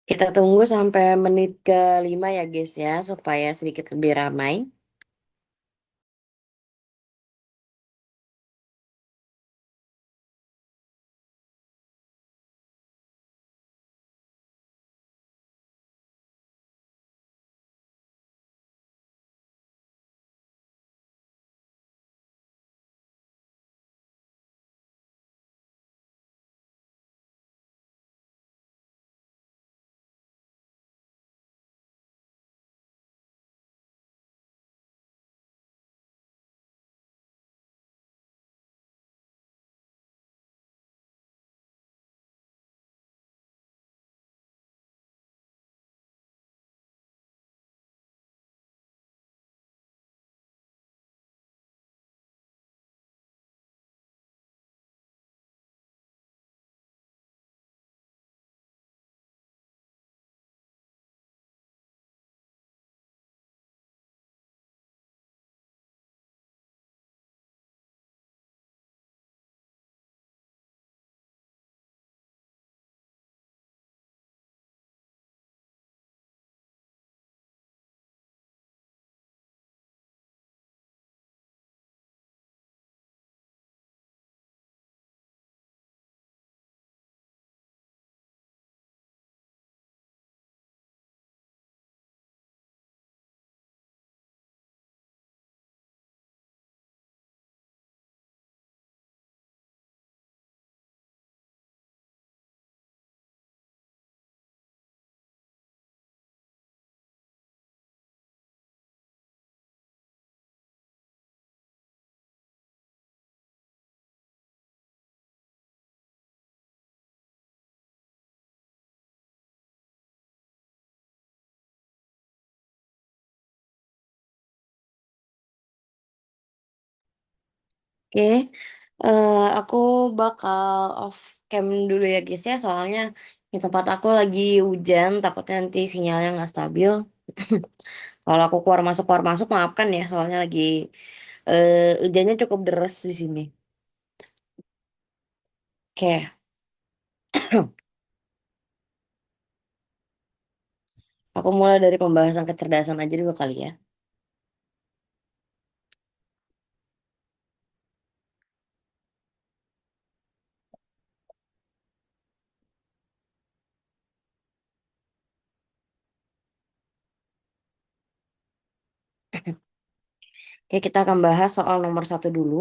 Kita tunggu sampai menit ke 5 ya guys ya, supaya sedikit lebih ramai. Oke, aku bakal off cam dulu ya guys ya, soalnya di tempat aku lagi hujan, takutnya nanti sinyalnya nggak stabil. Kalau aku keluar masuk maafkan ya, soalnya lagi hujannya cukup deras di sini. Oke, aku mulai dari pembahasan kecerdasan aja dulu kali ya. Oke, kita akan bahas soal nomor satu dulu.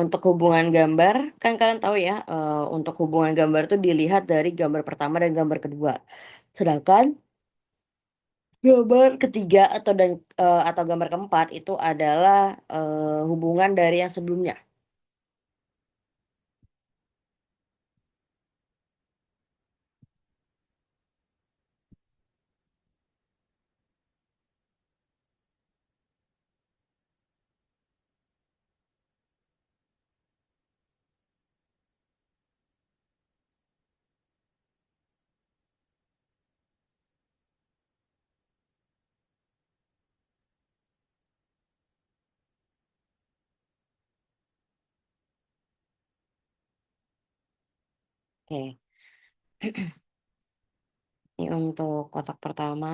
Untuk hubungan gambar, kan kalian tahu ya, untuk hubungan gambar itu dilihat dari gambar pertama dan gambar kedua. Sedangkan gambar ketiga atau gambar keempat itu adalah hubungan dari yang sebelumnya. Oke, ini untuk kotak pertama.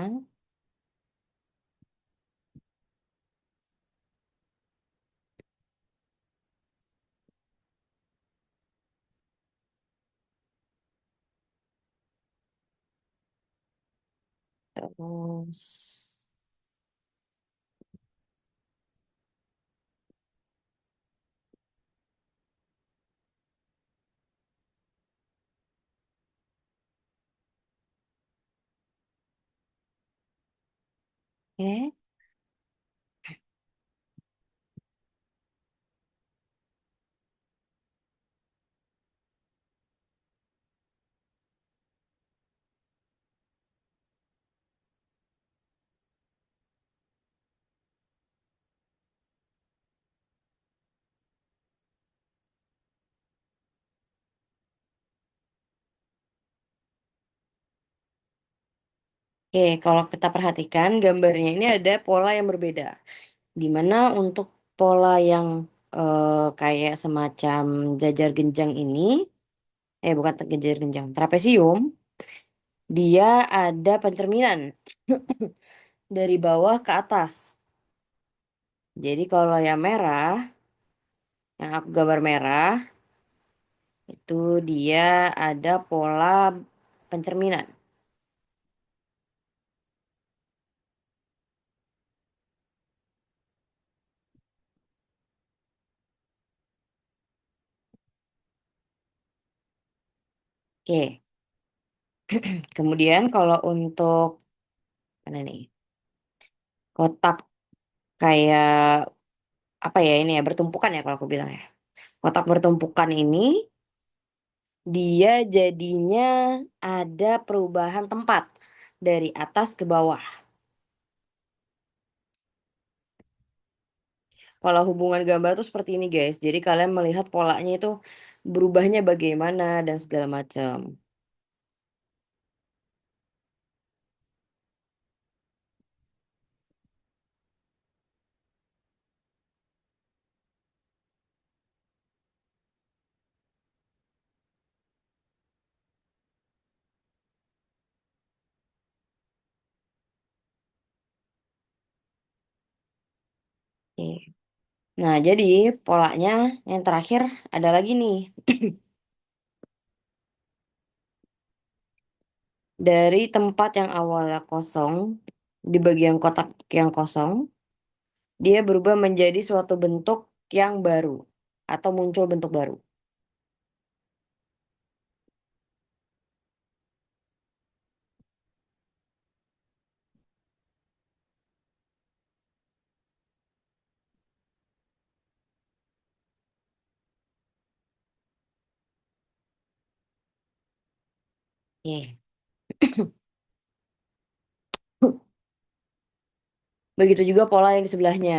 Terus, oke, oke. Kalau kita perhatikan gambarnya ini ada pola yang berbeda. Di mana untuk pola yang kayak semacam jajar genjang ini Bukan kejar jenjang. Trapesium, dia ada pencerminan dari bawah ke atas. Jadi kalau yang merah, yang aku gambar merah, itu dia ada pola pencerminan. Oke, kemudian kalau untuk mana nih? Kotak kayak apa ya ini ya bertumpukan ya kalau aku bilang ya. Kotak bertumpukan ini dia jadinya ada perubahan tempat dari atas ke bawah. Kalau hubungan gambar tuh seperti ini guys. Jadi kalian melihat polanya itu berubahnya bagaimana dan segala macam. Oke. Nah, jadi polanya yang terakhir ada lagi nih. Dari tempat yang awalnya kosong, di bagian kotak yang kosong, dia berubah menjadi suatu bentuk yang baru atau muncul bentuk baru. Oke. Begitu juga pola yang di sebelahnya.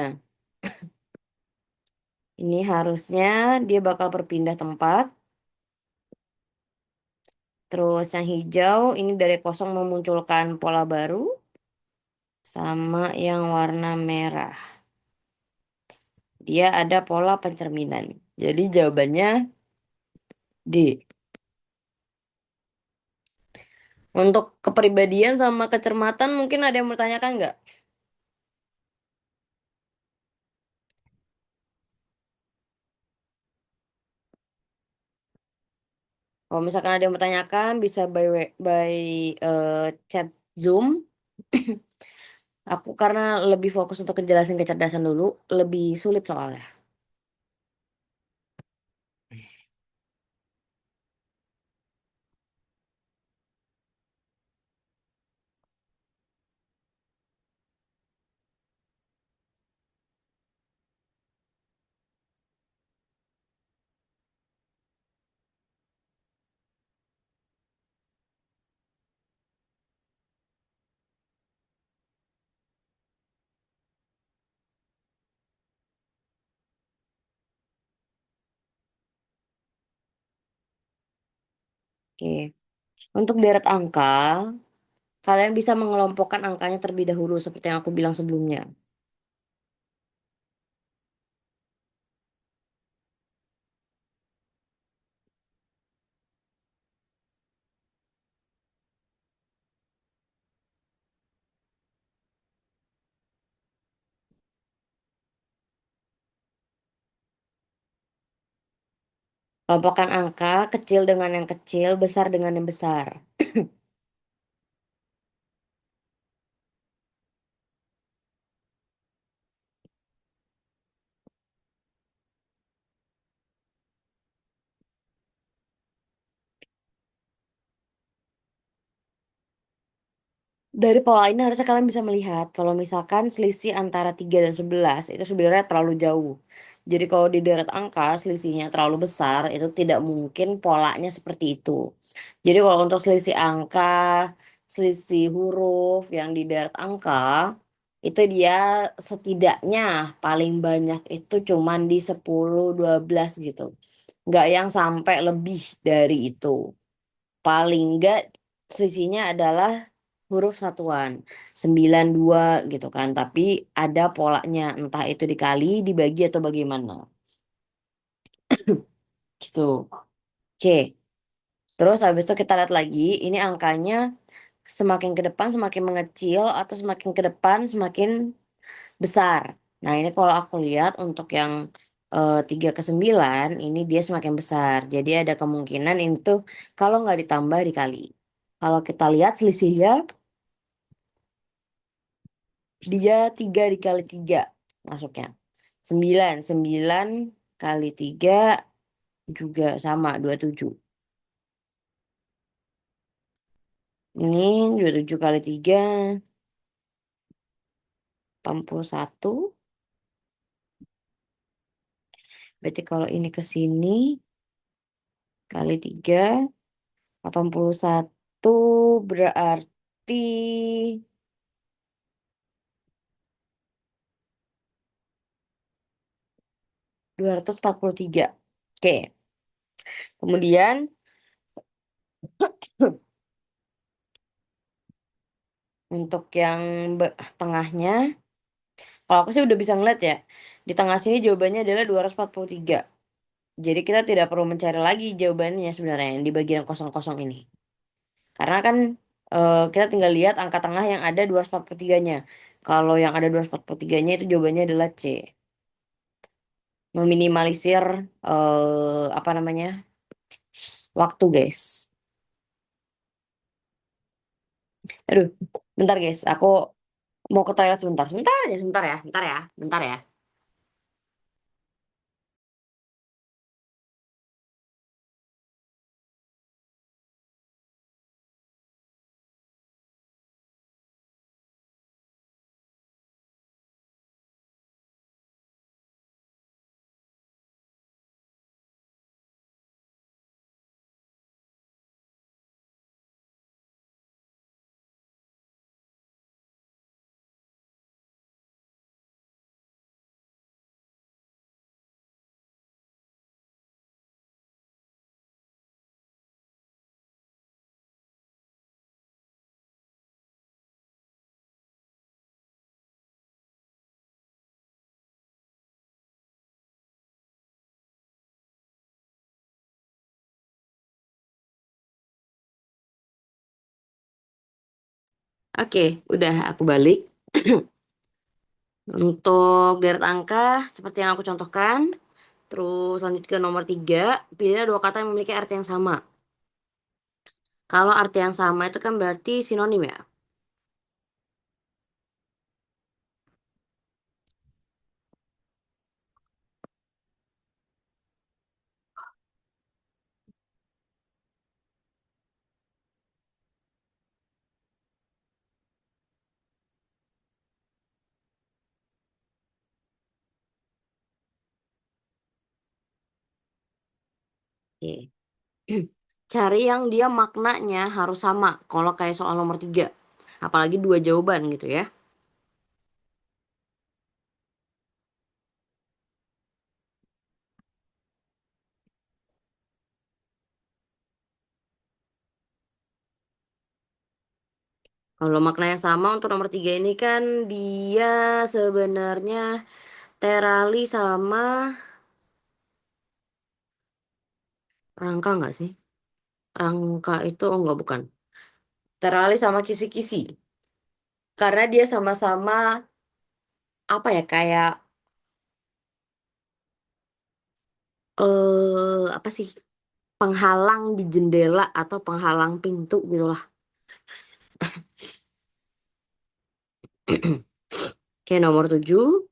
Ini harusnya dia bakal berpindah tempat. Terus yang hijau ini dari kosong memunculkan pola baru. Sama yang warna merah. Dia ada pola pencerminan. Jadi jawabannya D. Untuk kepribadian sama kecermatan mungkin ada yang bertanyakan nggak? Kalau misalkan ada yang bertanyakan bisa by chat Zoom. Aku karena lebih fokus untuk kejelasan kecerdasan dulu, lebih sulit soalnya. Oke. Untuk deret angka, kalian bisa mengelompokkan angkanya terlebih dahulu seperti yang aku bilang sebelumnya. Kelompokkan angka kecil dengan yang kecil, besar dengan yang besar. Dari pola ini harusnya kalian bisa melihat kalau misalkan selisih antara 3 dan 11 itu sebenarnya terlalu jauh. Jadi kalau di deret angka selisihnya terlalu besar itu tidak mungkin polanya seperti itu. Jadi kalau untuk selisih angka, selisih huruf yang di deret angka itu dia setidaknya paling banyak itu cuman di 10, 12 gitu. Nggak yang sampai lebih dari itu. Paling enggak selisihnya adalah huruf satuan 92 gitu kan, tapi ada polanya entah itu dikali dibagi atau bagaimana gitu. Oke, Terus habis itu kita lihat lagi, ini angkanya semakin ke depan semakin mengecil atau semakin ke depan semakin besar. Nah, ini kalau aku lihat untuk yang 3 ke 9 ini dia semakin besar. Jadi ada kemungkinan ini tuh kalau nggak ditambah dikali. Kalau kita lihat selisihnya dia 3 dikali 3 masuknya. 9 kali 3 juga sama 27. Ini 27 kali 3 81. Berarti kalau ini ke sini kali 3 81 berarti 243. Oke. Kemudian untuk yang tengahnya, kalau aku sih udah bisa ngeliat ya. Di tengah sini jawabannya adalah 243. Jadi kita tidak perlu mencari lagi jawabannya sebenarnya yang di bagian kosong-kosong ini. Karena kan kita tinggal lihat angka tengah yang ada 243-nya. Kalau yang ada 243-nya itu jawabannya adalah C. Meminimalisir apa namanya? Waktu, guys. Aduh, bentar guys. Aku mau ke toilet sebentar. Sebentar aja, sebentar ya. Bentar ya. Bentar ya. Oke, udah aku balik. Untuk deret angka, seperti yang aku contohkan. Terus lanjut ke nomor 3. Pilihlah dua kata yang memiliki arti yang sama. Kalau arti yang sama itu kan berarti sinonim ya. Oke. Cari yang dia maknanya harus sama. Kalau kayak soal nomor 3. Apalagi dua jawaban gitu ya. Kalau maknanya sama untuk nomor 3 ini kan dia sebenarnya terali sama rangka nggak sih? Rangka itu oh enggak bukan. Terali sama kisi-kisi. Karena dia sama-sama apa ya kayak apa sih? Penghalang di jendela atau penghalang pintu gitu lah. Oke, nomor 7.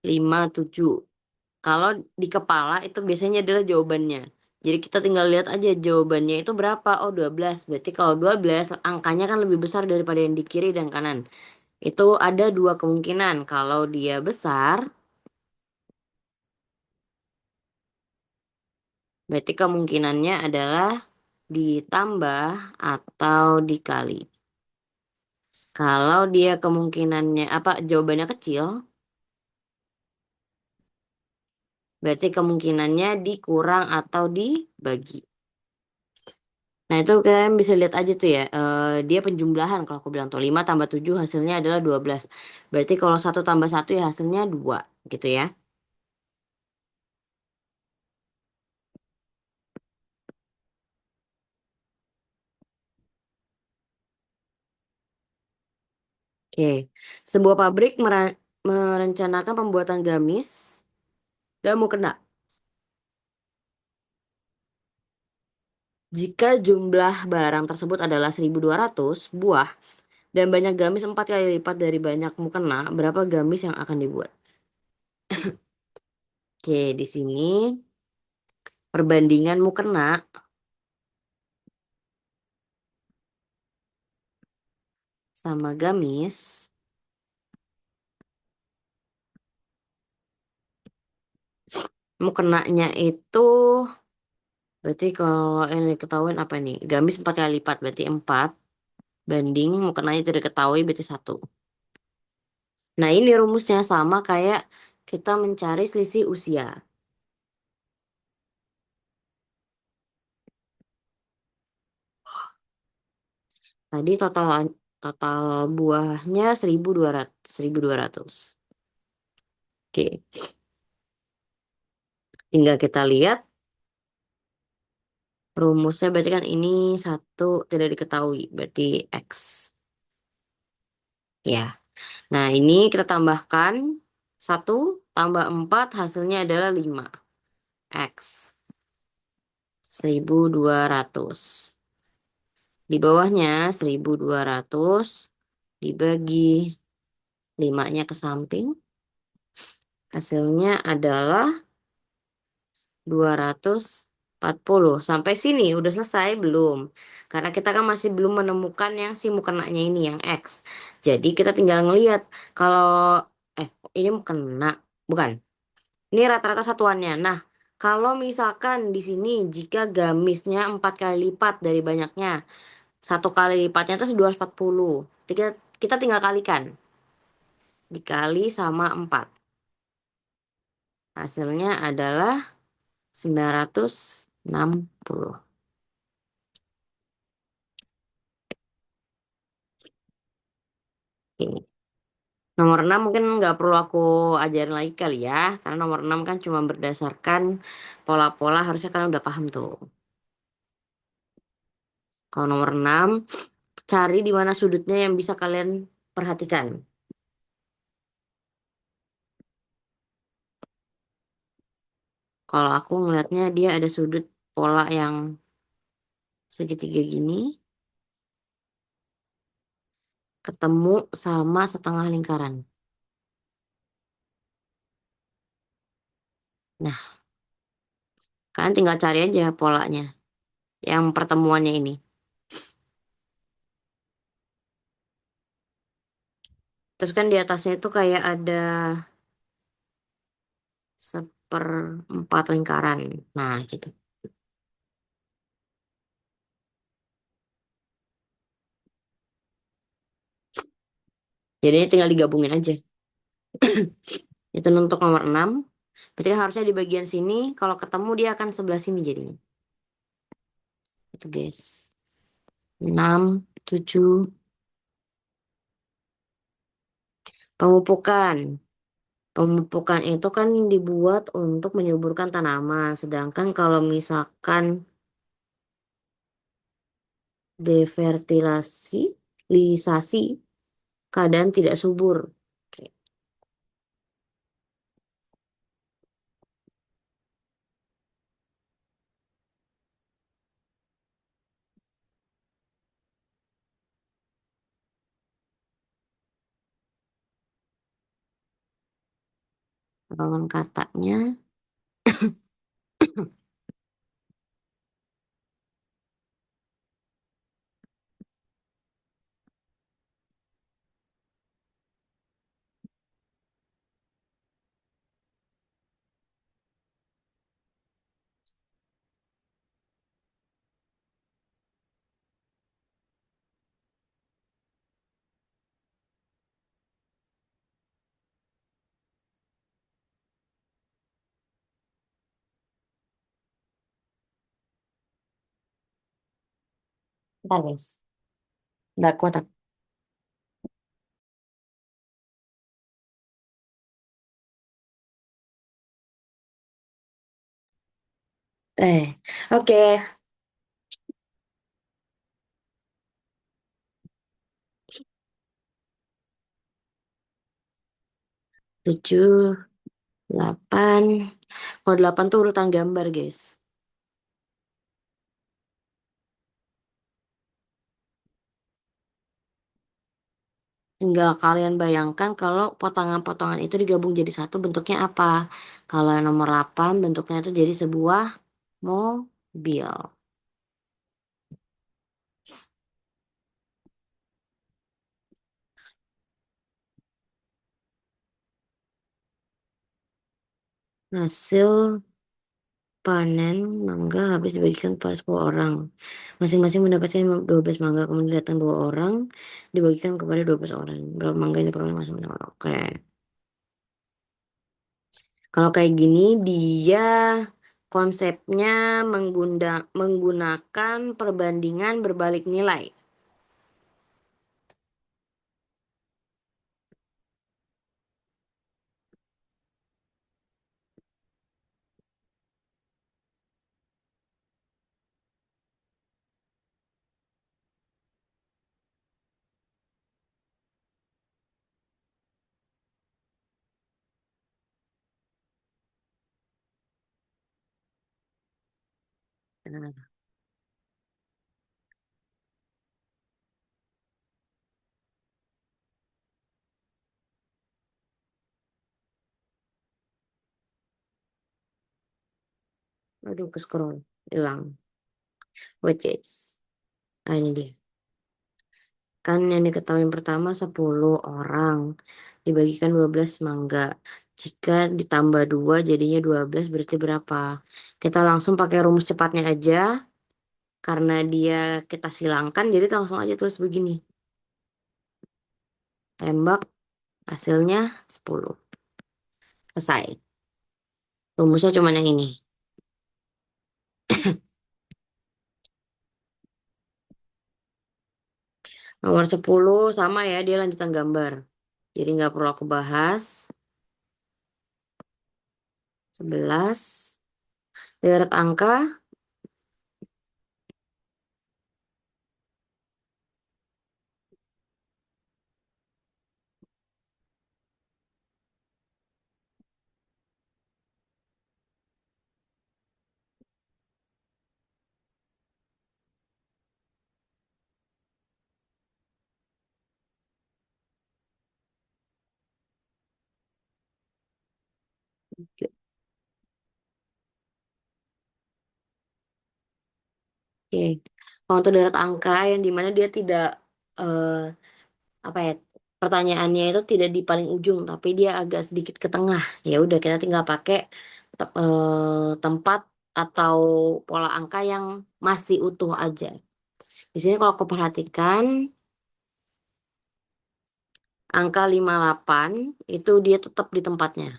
5, 7. Kalau di kepala itu biasanya adalah jawabannya. Jadi kita tinggal lihat aja jawabannya itu berapa. Oh, 12. Berarti kalau 12 angkanya kan lebih besar daripada yang di kiri dan kanan. Itu ada dua kemungkinan. Kalau dia besar, berarti kemungkinannya adalah ditambah atau dikali. Kalau dia kemungkinannya apa jawabannya kecil, Berarti kemungkinannya dikurang atau dibagi. Nah itu kalian bisa lihat aja tuh ya. Dia penjumlahan kalau aku bilang tuh 5 tambah 7 hasilnya adalah 12. Berarti kalau satu tambah satu ya hasilnya 2 gitu ya. Oke. Sebuah pabrik merencanakan pembuatan gamis dan mau kena. Jika jumlah barang tersebut adalah 1.200 buah dan banyak gamis 4 kali lipat dari banyak mukena, berapa gamis yang akan dibuat? Oke, di sini perbandingan mukena sama gamis. Mukenanya itu berarti kalau yang diketahui apa nih? Gamis 4 kali lipat berarti 4 banding mukenanya tidak diketahui berarti 1. Nah, ini rumusnya sama kayak kita mencari selisih usia. Tadi total total buahnya 1.200 1.200. Oke, tinggal kita lihat rumusnya berarti kan ini satu tidak diketahui berarti X. Ya. Nah, ini kita tambahkan 1 tambah 4 hasilnya adalah 5. X 1.200. Di bawahnya 1.200 dibagi 5-nya ke samping. Hasilnya adalah 240. Sampai sini udah selesai belum? Karena kita kan masih belum menemukan yang si mukenanya ini yang X. Jadi kita tinggal ngelihat kalau ini mukena, bukan. Ini rata-rata satuannya. Nah, kalau misalkan di sini jika gamisnya 4 kali lipat dari banyaknya, 1 kali lipatnya itu 240. Kita, kita tinggal kalikan. Dikali sama 4. Hasilnya adalah 960. Ini. Nomor 6 mungkin nggak perlu aku ajarin lagi kali ya. Karena nomor 6 kan cuma berdasarkan pola-pola harusnya kalian udah paham tuh. Kalau nomor 6 cari di mana sudutnya yang bisa kalian perhatikan. Kalau aku ngelihatnya dia ada sudut pola yang segitiga gini. Ketemu sama setengah lingkaran. Nah, kalian tinggal cari aja polanya. Yang pertemuannya ini. Terus kan di atasnya itu kayak ada seperempat lingkaran. Nah, gitu. Jadi tinggal digabungin aja. Itu untuk nomor 6. Berarti kan harusnya di bagian sini, kalau ketemu dia akan sebelah sini jadinya. Itu guys. 6, 7. Pemupukan. Pemupukan itu kan dibuat untuk menyuburkan tanaman. Sedangkan kalau misalkan defertilisasi, lisasi, keadaan tidak subur. Oke, bangun katanya. Ntar guys. Nggak kuat aku. Oke. 7, 8. Kalau 8 tuh urutan gambar guys. Tinggal kalian bayangkan kalau potongan-potongan itu digabung jadi satu bentuknya apa. Kalau yang nomor 8 bentuknya itu jadi sebuah mobil. Hasil panen mangga habis dibagikan kepada 10 orang. Masing-masing mendapatkan 12 mangga. Kemudian datang 2 orang, dibagikan kepada 12 orang. Berapa mangga ini peroleh masing-masing orang? Oke. Kalau kayak gini dia konsepnya menggunakan perbandingan berbalik nilai. Nah, aduh ke scroll. Hilang. Wait guys. Ah, ini dia. Kan yang diketahui yang pertama 10 orang. Dibagikan 12 mangga. Jika ditambah 2 jadinya 12 berarti berapa? Kita langsung pakai rumus cepatnya aja. Karena dia kita silangkan jadi kita langsung aja tulis begini. Tembak hasilnya 10. Selesai. Rumusnya cuma yang ini. Nomor 10 sama ya dia lanjutan gambar. Jadi nggak perlu aku bahas. 11. Deret angka. Oke. Kalau untuk deret angka yang dimana dia tidak eh, apa ya pertanyaannya itu tidak di paling ujung tapi dia agak sedikit ke tengah. Ya udah kita tinggal pakai tempat atau pola angka yang masih utuh aja. Di sini kalau aku perhatikan angka 58 itu dia tetap di tempatnya.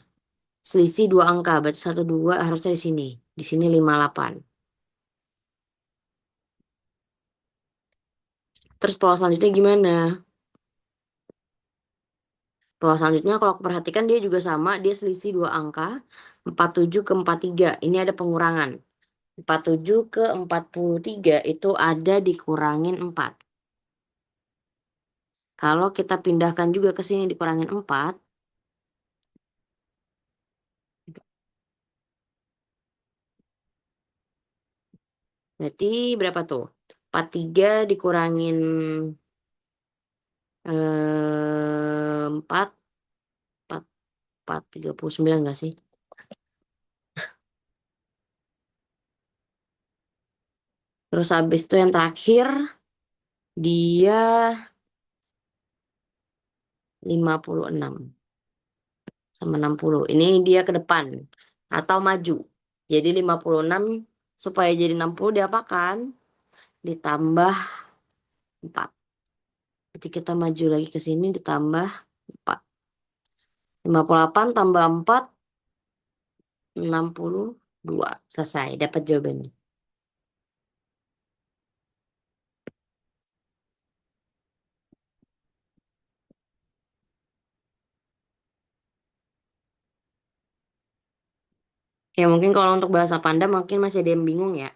Selisih 2 angka, berarti 1 2 harusnya di sini. Di sini 58. Terus pola selanjutnya gimana? Pola selanjutnya kalau aku perhatikan dia juga sama, dia selisih 2 angka, 47 ke 43. Ini ada pengurangan. 47 ke 43 itu ada dikurangin 4. Kalau kita pindahkan juga ke sini dikurangin 4, berarti berapa tuh? 43 dikurangin 4, 4, 4, 39 nggak sih? Terus habis itu yang terakhir, dia 56 sama 60. Ini dia ke depan atau maju. Jadi 56 supaya jadi 60 diapakan? Ditambah 4. Jadi kita maju lagi ke sini ditambah 4. 58 tambah 4, 62. Selesai, dapat jawabannya. Ya mungkin kalau untuk bahasa panda mungkin masih ada yang bingung ya.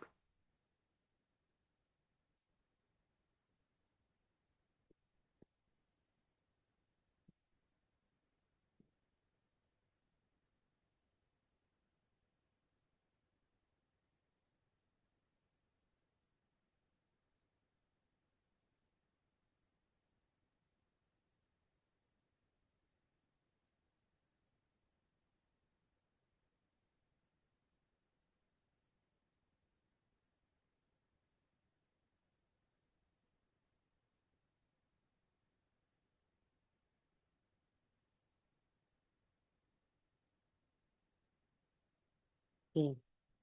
Oke.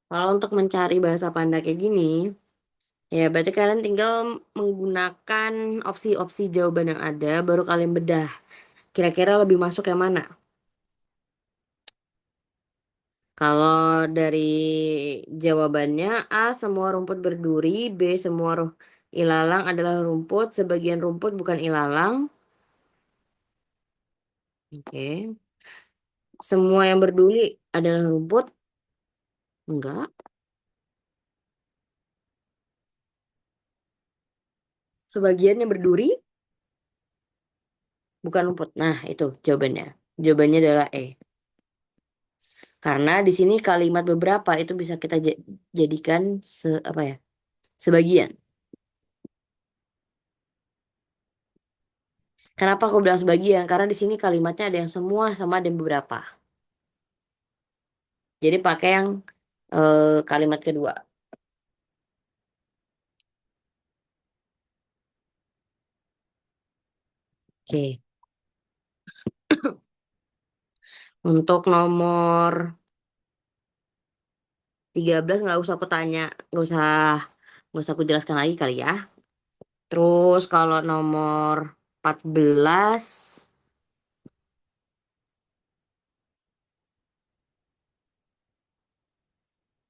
Kalau untuk mencari bahasa panda kayak gini, ya berarti kalian tinggal menggunakan opsi-opsi jawaban yang ada, baru kalian bedah. Kira-kira lebih masuk yang mana? Kalau dari jawabannya A, semua rumput berduri, B, semua ilalang adalah rumput, sebagian rumput bukan ilalang. Oke. Semua yang berduri adalah rumput? Enggak. Sebagian yang berduri bukan rumput. Nah, itu jawabannya. Jawabannya adalah E. Karena di sini kalimat beberapa itu bisa kita jadikan apa ya? Sebagian. Kenapa aku bilang sebagian? Karena di sini kalimatnya ada yang semua sama ada yang beberapa. Jadi pakai yang kalimat kedua. Oke. Untuk nomor 13 nggak usah aku tanya, nggak usah aku jelaskan lagi kali ya. Terus kalau nomor 14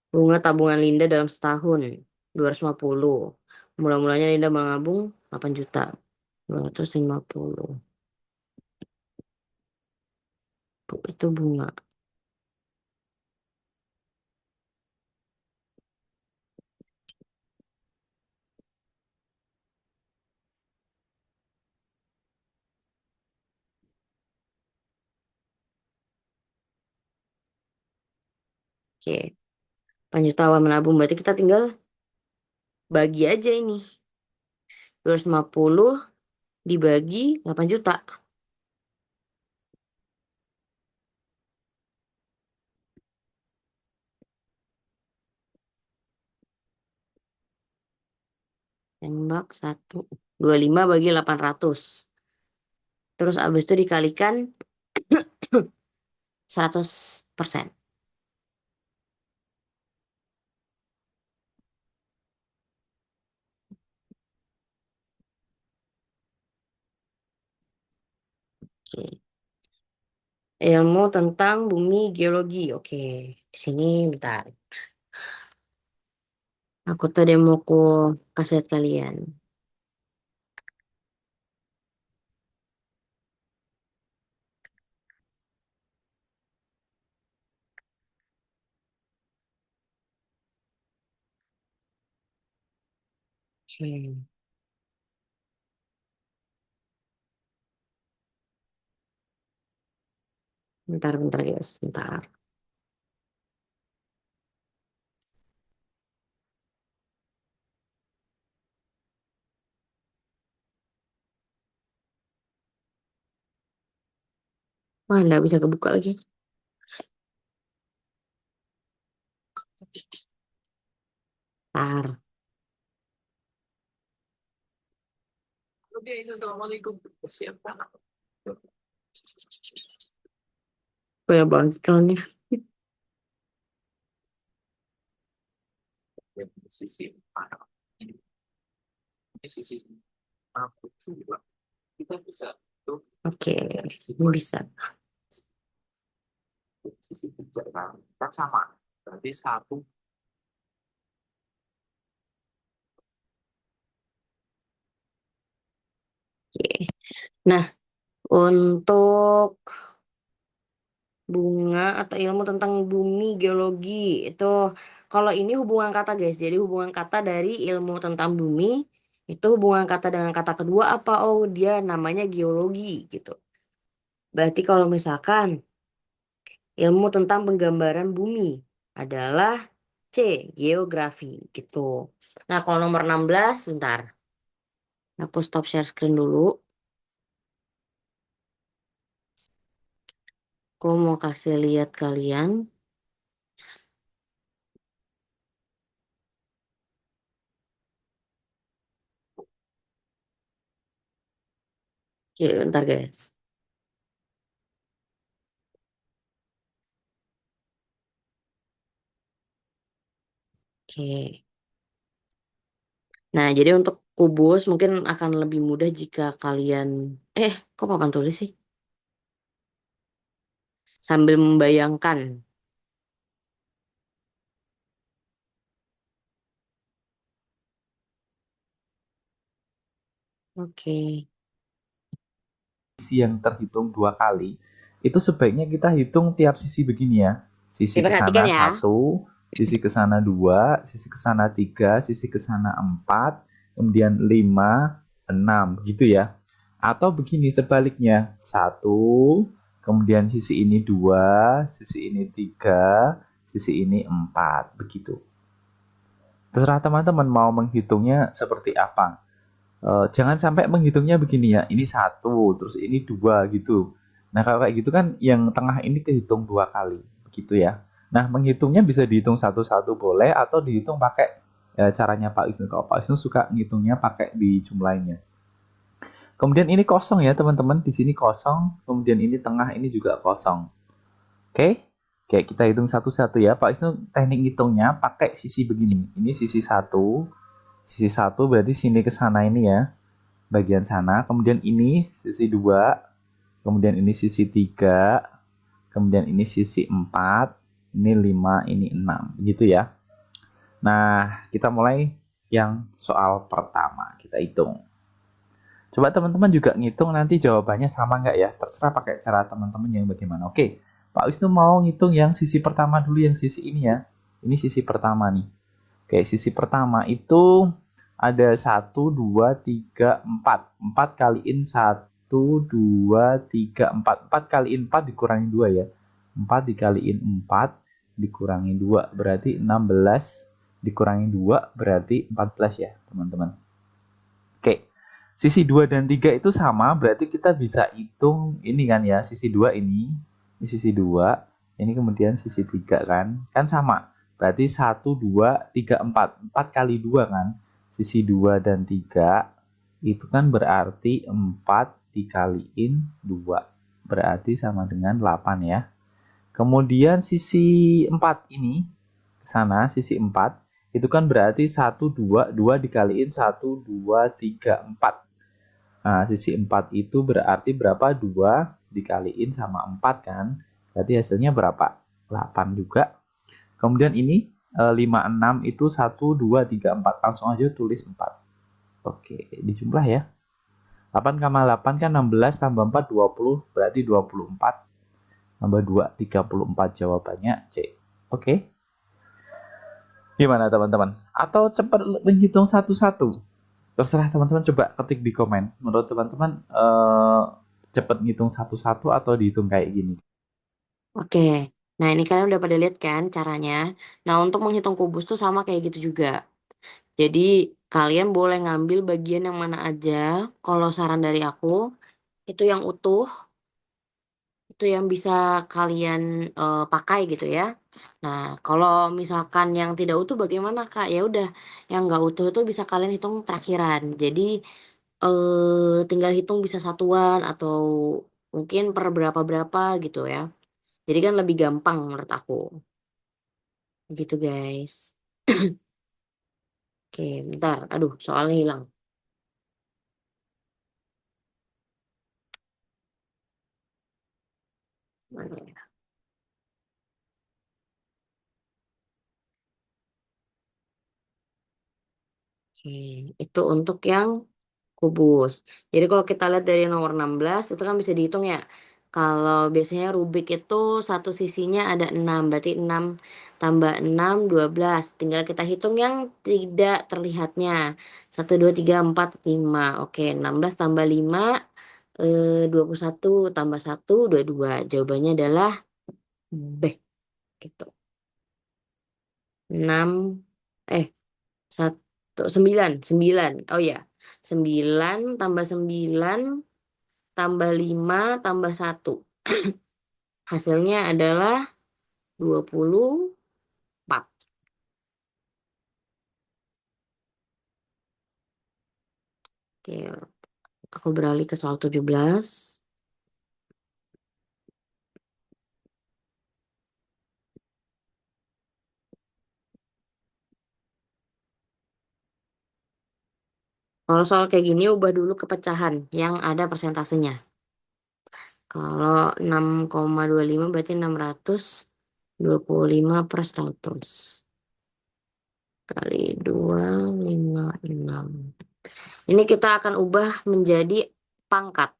bunga tabungan Linda dalam setahun 250. Mula-mulanya Linda menabung 8 juta 250. Itu bunga. Oke. 8 juta awal menabung. Berarti kita tinggal bagi aja ini. 250 dibagi 8 juta. Tembak 1. 25 bagi 800. Terus abis itu dikalikan 100%. Oke. Ilmu tentang bumi geologi. Oke. Di sini bentar. Aku tadi mau aku kasih lihat kalian. Oke. Bentar, bentar guys. Bentar. Wah, nggak bisa kebuka lagi. Bentar. Oke, assalamualaikum. Siapa? Banyak banget sekarang. Sisi mana? Ini sisi aku juga. Kita bisa tuh. Oke, ini bisa. Sisi tiga kan sama. Berarti satu. Oke. Nah, untuk bunga atau ilmu tentang bumi, geologi. Itu kalau ini hubungan kata guys. Jadi hubungan kata dari ilmu tentang bumi itu hubungan kata dengan kata kedua apa? Oh, dia namanya geologi gitu. Berarti kalau misalkan ilmu tentang penggambaran bumi adalah C, geografi gitu. Nah, kalau nomor 16, bentar. Aku stop share screen dulu. Aku mau kasih lihat kalian. Oke, bentar guys. Oke. Nah, jadi untuk kubus mungkin akan lebih mudah jika kalian kok papan tulis sih? Sambil membayangkan. Oke. Sisi yang terhitung dua kali, itu sebaiknya kita hitung tiap sisi begini ya. Sisi ke Diperhatikan sana ya. satu, sisi ke sana dua, sisi ke sana tiga, sisi ke sana empat, kemudian lima, enam, gitu ya. Atau begini sebaliknya, satu, kemudian sisi ini dua, sisi ini tiga, sisi ini empat, begitu. Terserah teman-teman mau menghitungnya seperti apa. Jangan sampai menghitungnya begini ya, ini satu, terus ini dua gitu. Nah kalau kayak gitu kan yang tengah ini kehitung dua kali, begitu ya. Nah menghitungnya bisa dihitung satu-satu boleh atau dihitung pakai caranya Pak Isnu. Kalau Pak Isnu suka ngitungnya pakai dijumlahinnya. Kemudian ini kosong ya teman-teman, di sini kosong, kemudian ini tengah ini juga kosong. Oke, kayak kita hitung satu-satu ya. Pak Isnu teknik ngitungnya pakai sisi begini. Ini sisi satu berarti sini ke sana ini ya bagian sana, kemudian ini sisi 2, kemudian ini sisi 3, kemudian ini sisi 4, ini 5, ini 6, gitu ya. Nah, kita mulai yang soal pertama, kita hitung. Coba teman-teman juga ngitung nanti jawabannya sama nggak ya, terserah pakai cara teman-teman yang bagaimana. Oke, Pak Wisnu mau ngitung yang sisi pertama dulu, yang sisi ini ya. Ini sisi pertama nih. Oke, sisi pertama itu ada satu 2 3 4 4 kaliin satu 2 3 4 4 kaliin 4 dikurangi 2 ya. 4 dikaliin 4 dikurangi 2 berarti 16 dikurangi 2 berarti 14 ya, teman-teman. Oke. Sisi 2 dan 3 itu sama, berarti kita bisa hitung ini kan ya, sisi 2 ini sisi 2, ini kemudian sisi 3 kan. Kan sama. Berarti 1 2 3 4. 4 kali 2 kan. Sisi 2 dan 3 itu kan berarti 4 dikaliin 2. Berarti sama dengan 8 ya. Kemudian sisi 4 ini ke sana, sisi 4 itu kan berarti 1 2 2 dikaliin 1 2 3 4. Nah, sisi 4 itu berarti berapa? 2 dikaliin sama 4 kan. Berarti hasilnya berapa? 8 juga. Kemudian ini 5, 6 itu 1, 2, 3, 4. Langsung aja tulis 4. Oke, dijumlah ya. 8,8 kan 16 tambah 4, 20. Berarti 24. Tambah 2, 34. Jawabannya C. Oke. Gimana teman-teman? Atau cepat menghitung satu-satu? Terserah teman-teman, coba ketik di komen. Menurut teman-teman cepet ngitung satu-satu atau dihitung kayak gini? Oke. Nah, ini kalian udah pada lihat kan caranya. Nah, untuk menghitung kubus tuh sama kayak gitu juga. Jadi, kalian boleh ngambil bagian yang mana aja. Kalau saran dari aku, itu yang utuh, itu yang bisa kalian pakai gitu ya. Nah, kalau misalkan yang tidak utuh bagaimana, Kak? Ya udah, yang nggak utuh itu bisa kalian hitung terakhiran. Jadi, tinggal hitung bisa satuan atau mungkin per berapa-berapa gitu ya. Jadi kan lebih gampang menurut aku. Gitu guys. Oke, bentar. Aduh, soalnya hilang. Mana ya? Oke, itu untuk yang kubus. Jadi kalau kita lihat dari nomor 16 itu kan bisa dihitung ya. Kalau biasanya Rubik itu satu sisinya ada 6, berarti 6 tambah 6, 12. Tinggal kita hitung yang tidak terlihatnya. 1, 2, 3, 4, 5. Oke, 16 tambah 5, 21 tambah 1, 22. Jawabannya adalah B. Gitu. 6, eh, 9, 9. Oh ya, 9 tambah 9 tambah 5 tambah 1. Hasilnya adalah 24. Oke, aku beralih ke soal 17. Kalau soal kayak gini, ubah dulu ke pecahan yang ada persentasenya. Kalau 6,25 berarti 625/100. Kali 256. Ini kita akan ubah menjadi pangkat.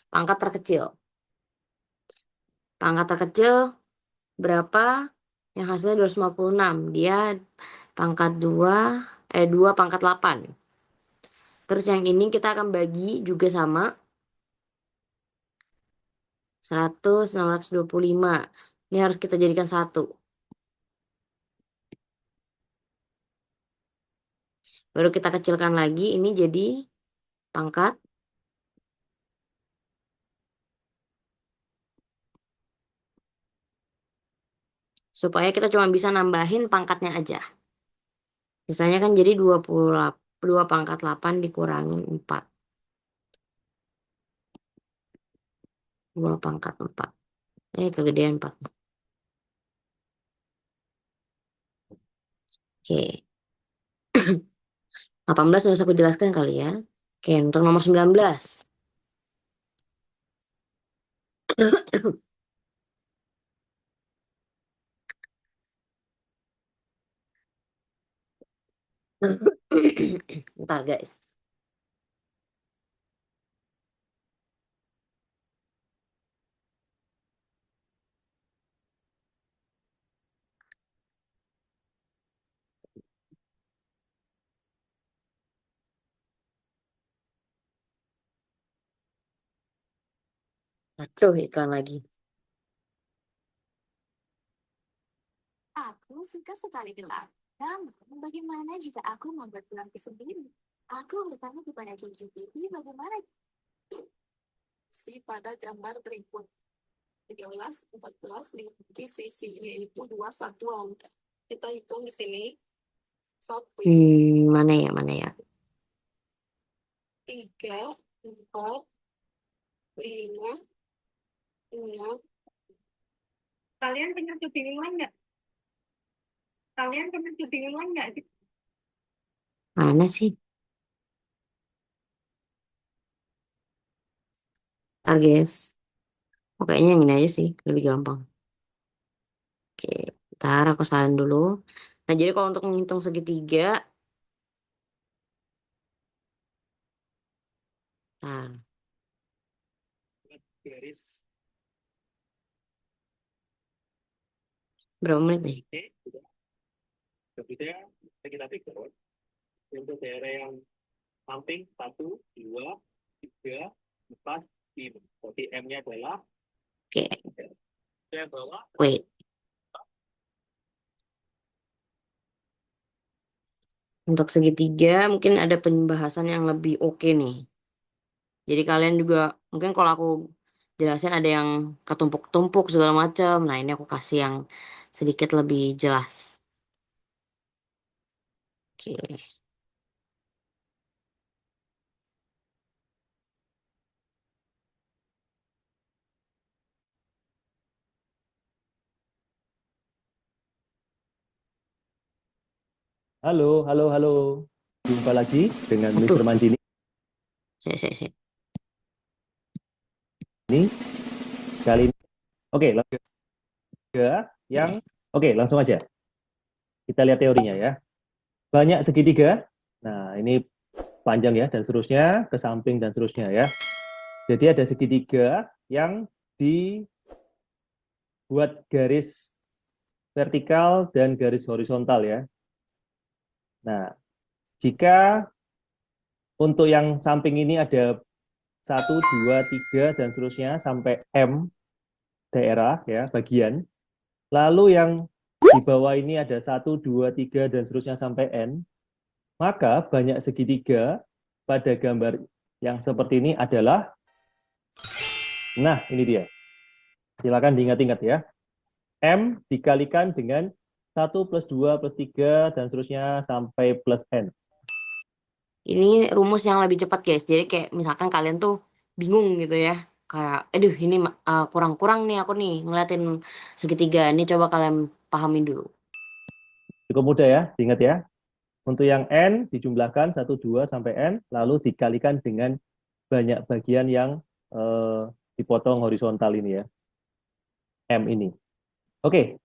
Pangkat terkecil. Pangkat terkecil berapa? Yang hasilnya 256. Dia pangkat 2, 2 pangkat 8. Terus yang ini kita akan bagi juga sama 100, 625. Ini harus kita jadikan 1. Baru kita kecilkan lagi. Ini jadi pangkat. Supaya kita cuma bisa nambahin pangkatnya aja. Sisanya kan jadi 28, 2 pangkat 8 dikurangin 4. 2 pangkat 4. Kegedean 4. Oke. 18 nggak usah aku jelaskan kali ya. Oke, untuk nomor 19. Ntar guys. Aduh, iklan lagi. Aku suka sekali gelap. Namun, bagaimana jika aku membuat pelukis sendiri? Aku bertanya kepada ChatGPT bagaimana si pada gambar berikut 13, 14, 5 di sisi yaitu 2 satuan. Kita hitung di sini 1, Mana ya, mana ya? 3, 4, 5, 6. Kalian pernah kebingungan nggak? Kalian pernah kebingungan nggak? Mana sih? Ntar guys. Oh, kayaknya yang ini aja sih. Lebih gampang. Oke, ntar aku salin dulu. Nah, jadi kalau untuk menghitung segitiga. Ntar, Garis. berapa menit nih? Kemudian kita pikir untuk daerah yang samping 1, 2, 3, 4, 5. Jadi M-nya adalah Oke, saya bawa wait. Untuk segitiga mungkin ada pembahasan yang lebih oke nih. Jadi kalian juga mungkin kalau aku jelasin ada yang ketumpuk-tumpuk segala macam. Nah, ini aku kasih yang sedikit lebih jelas. Oke. Halo, halo, halo. Jumpa lagi dengan Aduh, Mr. Manjini. saya. Kali ini, oke, langsung ke yang, Oke. oke, langsung aja. Kita lihat teorinya ya. Banyak segitiga. Nah, ini panjang ya, dan seterusnya, ke samping dan seterusnya ya. Jadi ada segitiga yang dibuat garis vertikal dan garis horizontal ya. Nah, jika untuk yang samping ini ada 1, 2, 3 dan seterusnya sampai M daerah ya, bagian. Lalu yang di bawah ini ada 1, 2, 3 dan seterusnya sampai N. Maka banyak segitiga pada gambar yang seperti ini adalah, nah ini dia. Silakan diingat-ingat ya. M dikalikan dengan 1 + 2 + 3 dan seterusnya sampai plus N. Ini rumus yang lebih cepat guys. Jadi kayak misalkan kalian tuh bingung gitu ya. Kayak, aduh ini kurang-kurang nih aku nih ngeliatin segitiga. Ini coba kalian pahamin dulu. Cukup mudah ya, diingat ya. Untuk yang N dijumlahkan 1, 2 sampai N, lalu dikalikan dengan banyak bagian yang dipotong horizontal ini ya. M ini. Oke,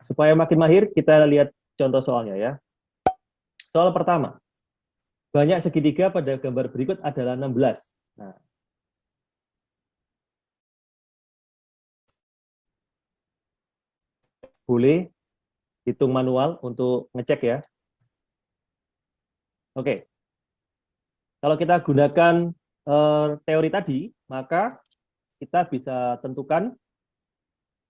supaya makin mahir, kita lihat contoh soalnya ya. Soal pertama, banyak segitiga pada gambar berikut adalah 16. Nah, boleh hitung manual untuk ngecek ya. Oke, kalau kita gunakan teori tadi, maka kita bisa tentukan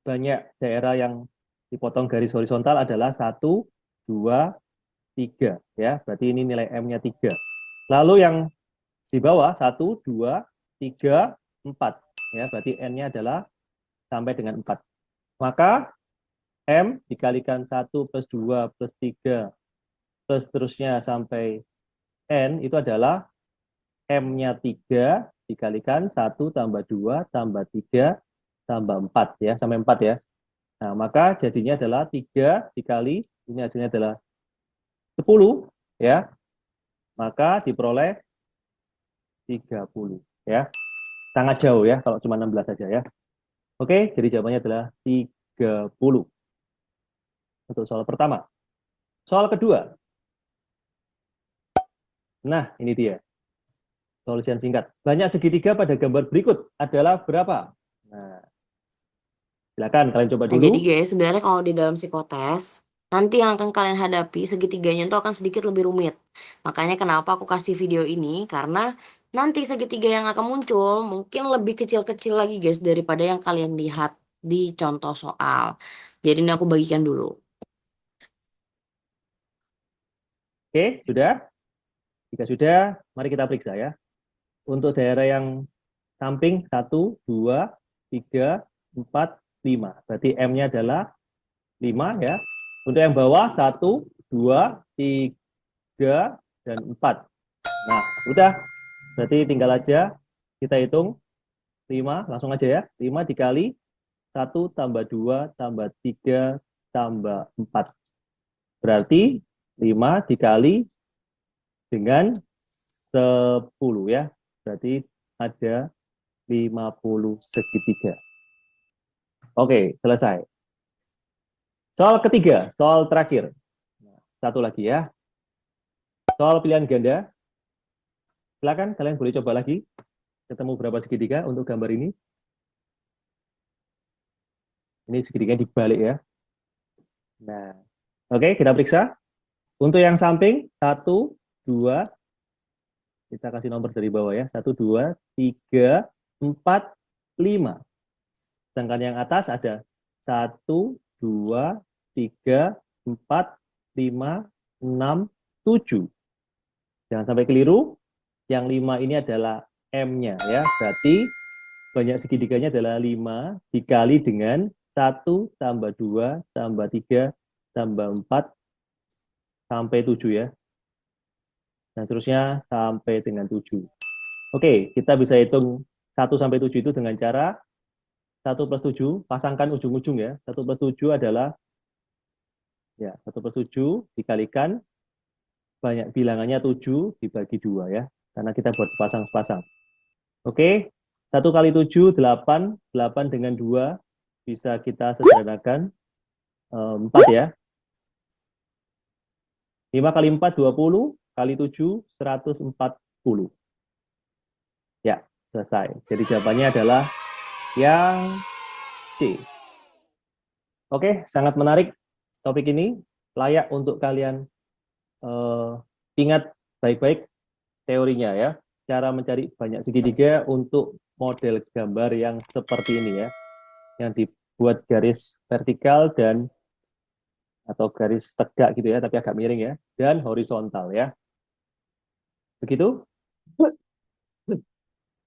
banyak daerah yang dipotong garis horizontal adalah 1, 2, 3 ya. Berarti ini nilai M-nya 3. Lalu yang di bawah 1, 2, 3, 4 ya. Berarti N-nya adalah sampai dengan 4. Maka M dikalikan 1 + 2 + 3 plus terusnya sampai N itu adalah M-nya 3 dikalikan 1 + 2 + 3 + 4 ya, sampai 4 ya. Nah, maka jadinya adalah 3 dikali, ini hasilnya adalah 10 ya. Maka diperoleh 30 ya. Sangat jauh ya kalau cuma 16 saja ya. Oke, jadi jawabannya adalah 30 untuk soal pertama. Soal kedua. Nah, ini dia. Solusi yang singkat. Banyak segitiga pada gambar berikut adalah berapa? Nah, silakan kalian coba Nah, jadi dulu. guys, sebenarnya kalau di dalam psikotes, nanti yang akan kalian hadapi segitiganya itu akan sedikit lebih rumit. Makanya kenapa aku kasih video ini, karena nanti segitiga yang akan muncul mungkin lebih kecil-kecil lagi guys daripada yang kalian lihat di contoh soal. Jadi ini aku bagikan dulu. Oke, sudah? Jika sudah, mari kita periksa ya. Untuk daerah yang samping 1, 2, 3, 4, 5. Berarti M-nya adalah 5 ya. Untuk yang bawah 1, 2, 3, dan 4. Nah, udah. Berarti tinggal aja kita hitung 5, langsung aja ya. 5 dikali 1 + 2 + 3 + 4. Berarti 5 dikali dengan 10 ya. Berarti ada 50 segitiga. Oke, selesai. Soal ketiga, soal terakhir. Satu lagi ya. Soal pilihan ganda. Silakan kalian boleh coba lagi. Ketemu berapa segitiga untuk gambar ini. Ini segitiga dibalik ya. Nah, oke, kita periksa. Untuk yang samping, 1, 2, kita kasih nomor dari bawah ya. 1, 2, 3, 4, 5. Sedangkan yang atas ada 1, 2, 3, 4, 5, 6, 7. Jangan sampai keliru. Yang 5 ini adalah M-nya ya. Berarti banyak segitiganya adalah 5 dikali dengan 1 + 2 + 3 + 4 sampai 7 ya. Dan seterusnya sampai dengan 7. Oke, kita bisa hitung 1 sampai 7 itu dengan cara 1 + 7, pasangkan ujung-ujung ya. 1 + 7 adalah ya 1 + 7 dikalikan banyak bilangannya 7 dibagi 2 ya. Karena kita buat sepasang-sepasang. Oke, 1 kali 7, 8. 8 dengan 2 bisa kita sederhanakan 4 ya. 5 kali 4, 20. kali 7, 140. Ya, selesai. Jadi jawabannya adalah yang C. Oke, sangat menarik topik ini. Layak untuk kalian eh, ingat baik-baik teorinya ya. Cara mencari banyak segitiga untuk model gambar yang seperti ini ya. Yang dibuat garis vertikal dan atau garis tegak gitu ya, tapi agak miring ya. Dan horizontal ya. Begitu?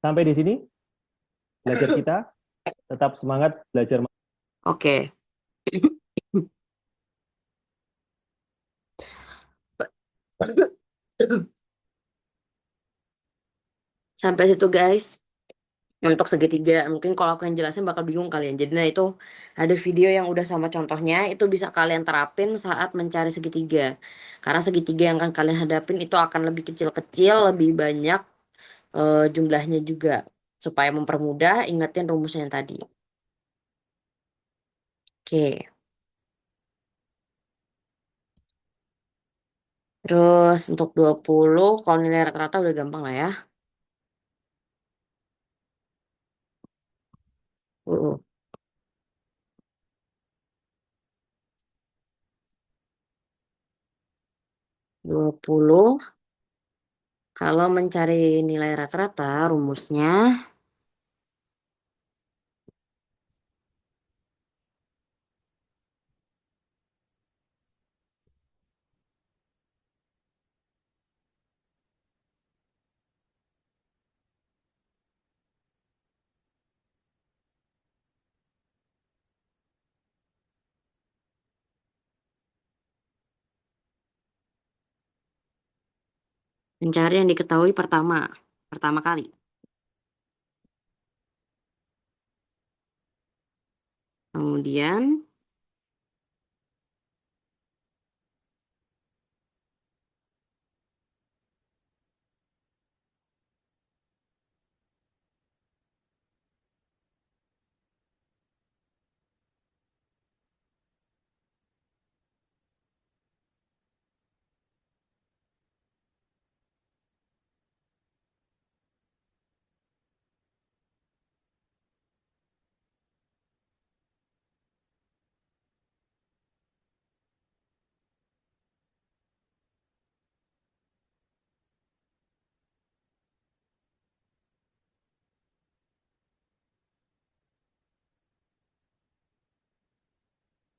Sampai di sini belajar kita. Tetap semangat belajar. Oke. Sampai situ guys. Untuk segitiga, mungkin kalau aku yang jelasin bakal bingung kalian. Jadi nah itu ada video yang udah sama contohnya, itu bisa kalian terapin saat mencari segitiga. Karena segitiga yang akan kalian hadapin itu akan lebih kecil-kecil, lebih banyak jumlahnya juga. Supaya mempermudah, ingetin rumusnya yang tadi. Oke. Terus untuk 20 kalau nilai rata-rata udah gampang lah ya. 20 kalau mencari nilai rata-rata rumusnya mencari yang diketahui pertama kali. Kemudian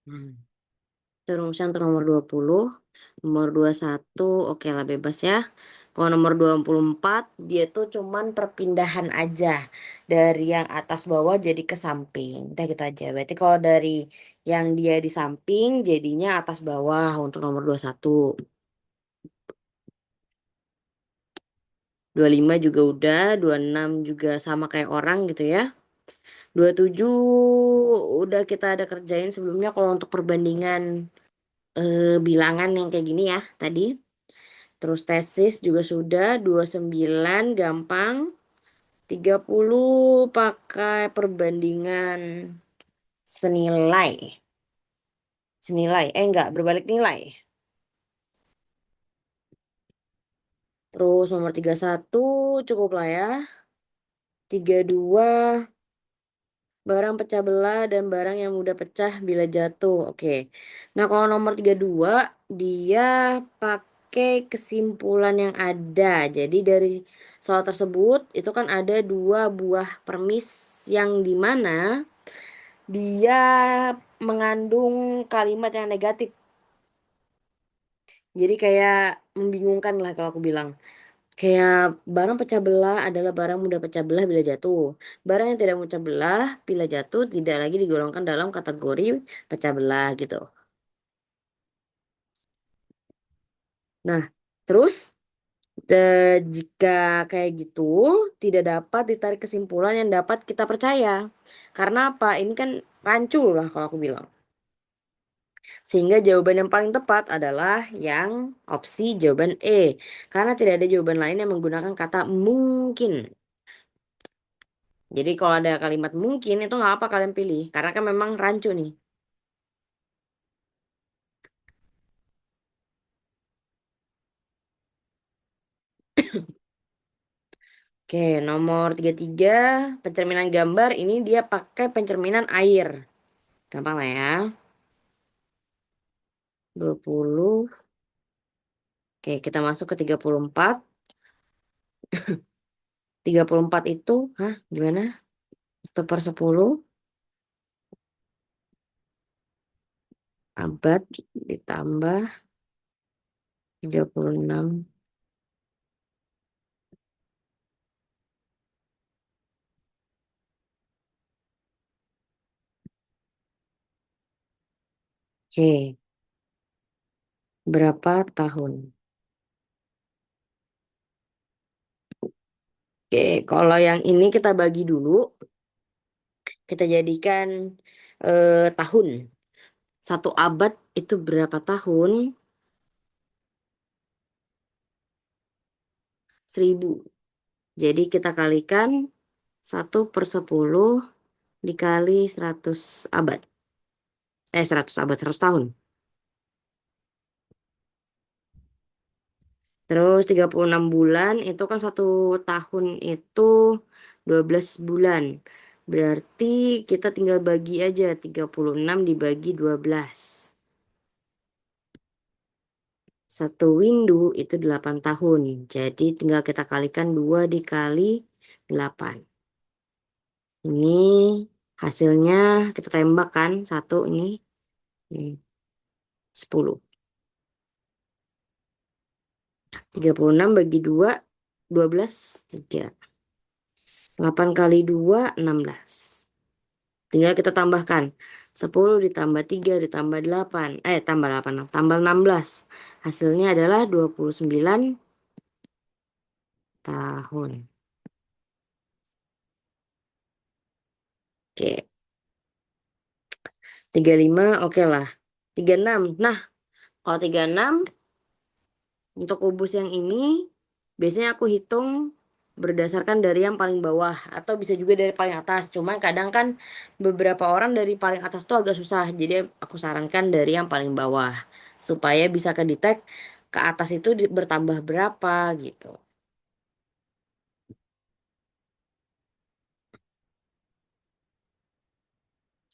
hmm. Itu rumusnya untuk nomor 20, nomor 21 oke lah bebas ya. Kalau nomor 24 dia tuh cuman perpindahan aja dari yang atas bawah jadi ke samping. Udah gitu aja. Berarti kalau dari yang dia di samping jadinya atas bawah untuk nomor 21. 25 juga udah, 26 juga sama kayak orang gitu ya. 27 udah kita ada kerjain sebelumnya kalau untuk perbandingan bilangan yang kayak gini ya tadi. Terus tesis juga sudah, 29 gampang. 30 pakai perbandingan senilai. Senilai, enggak, berbalik nilai. Terus nomor 31 cukup lah ya. 32 barang pecah belah dan barang yang mudah pecah bila jatuh. Oke. Nah, kalau nomor 32 dia pakai kesimpulan yang ada. Jadi dari soal tersebut itu kan ada dua buah premis yang dimana dia mengandung kalimat yang negatif. Jadi kayak membingungkan lah kalau aku bilang. Kayak barang pecah belah adalah barang mudah pecah belah bila jatuh. Barang yang tidak pecah belah bila jatuh tidak lagi digolongkan dalam kategori pecah belah gitu. Nah, terus jika kayak gitu tidak dapat ditarik kesimpulan yang dapat kita percaya. Karena apa? Ini kan rancu lah kalau aku bilang. Sehingga jawaban yang paling tepat adalah yang opsi jawaban E. Karena tidak ada jawaban lain yang menggunakan kata mungkin. Jadi kalau ada kalimat mungkin itu nggak apa kalian pilih. Karena kan memang rancu nih. Oke, nomor 33, pencerminan gambar ini dia pakai pencerminan air. Gampang lah ya. 20. Oke, kita masuk ke 34. 34 itu, gimana? 1/10 abad ditambah 36. Oke, berapa tahun? Oke, kalau yang ini kita bagi dulu. Kita jadikan tahun. 1 abad itu berapa tahun? 1000. Jadi kita kalikan 1/10 dikali 100 abad. 100 abad, 100 tahun. Terus 36 bulan itu kan 1 tahun itu 12 bulan. Berarti kita tinggal bagi aja 36 dibagi 12. Satu window itu 8 tahun. Jadi tinggal kita kalikan 2 dikali 8. Ini hasilnya kita tembak kan. Satu ini 10. 36 bagi 2, 12, 3. 8 kali 2, 16. Tinggal kita tambahkan. 10 ditambah 3 ditambah 8. Tambah 8. Tambah 16. Hasilnya adalah 29 tahun. Oke. 35 oke lah. 36. Nah, kalau 36 untuk kubus yang ini biasanya aku hitung berdasarkan dari yang paling bawah atau bisa juga dari paling atas. Cuman kadang kan beberapa orang dari paling atas tuh agak susah. Jadi aku sarankan dari yang paling bawah supaya bisa kedetek ke atas itu bertambah berapa gitu.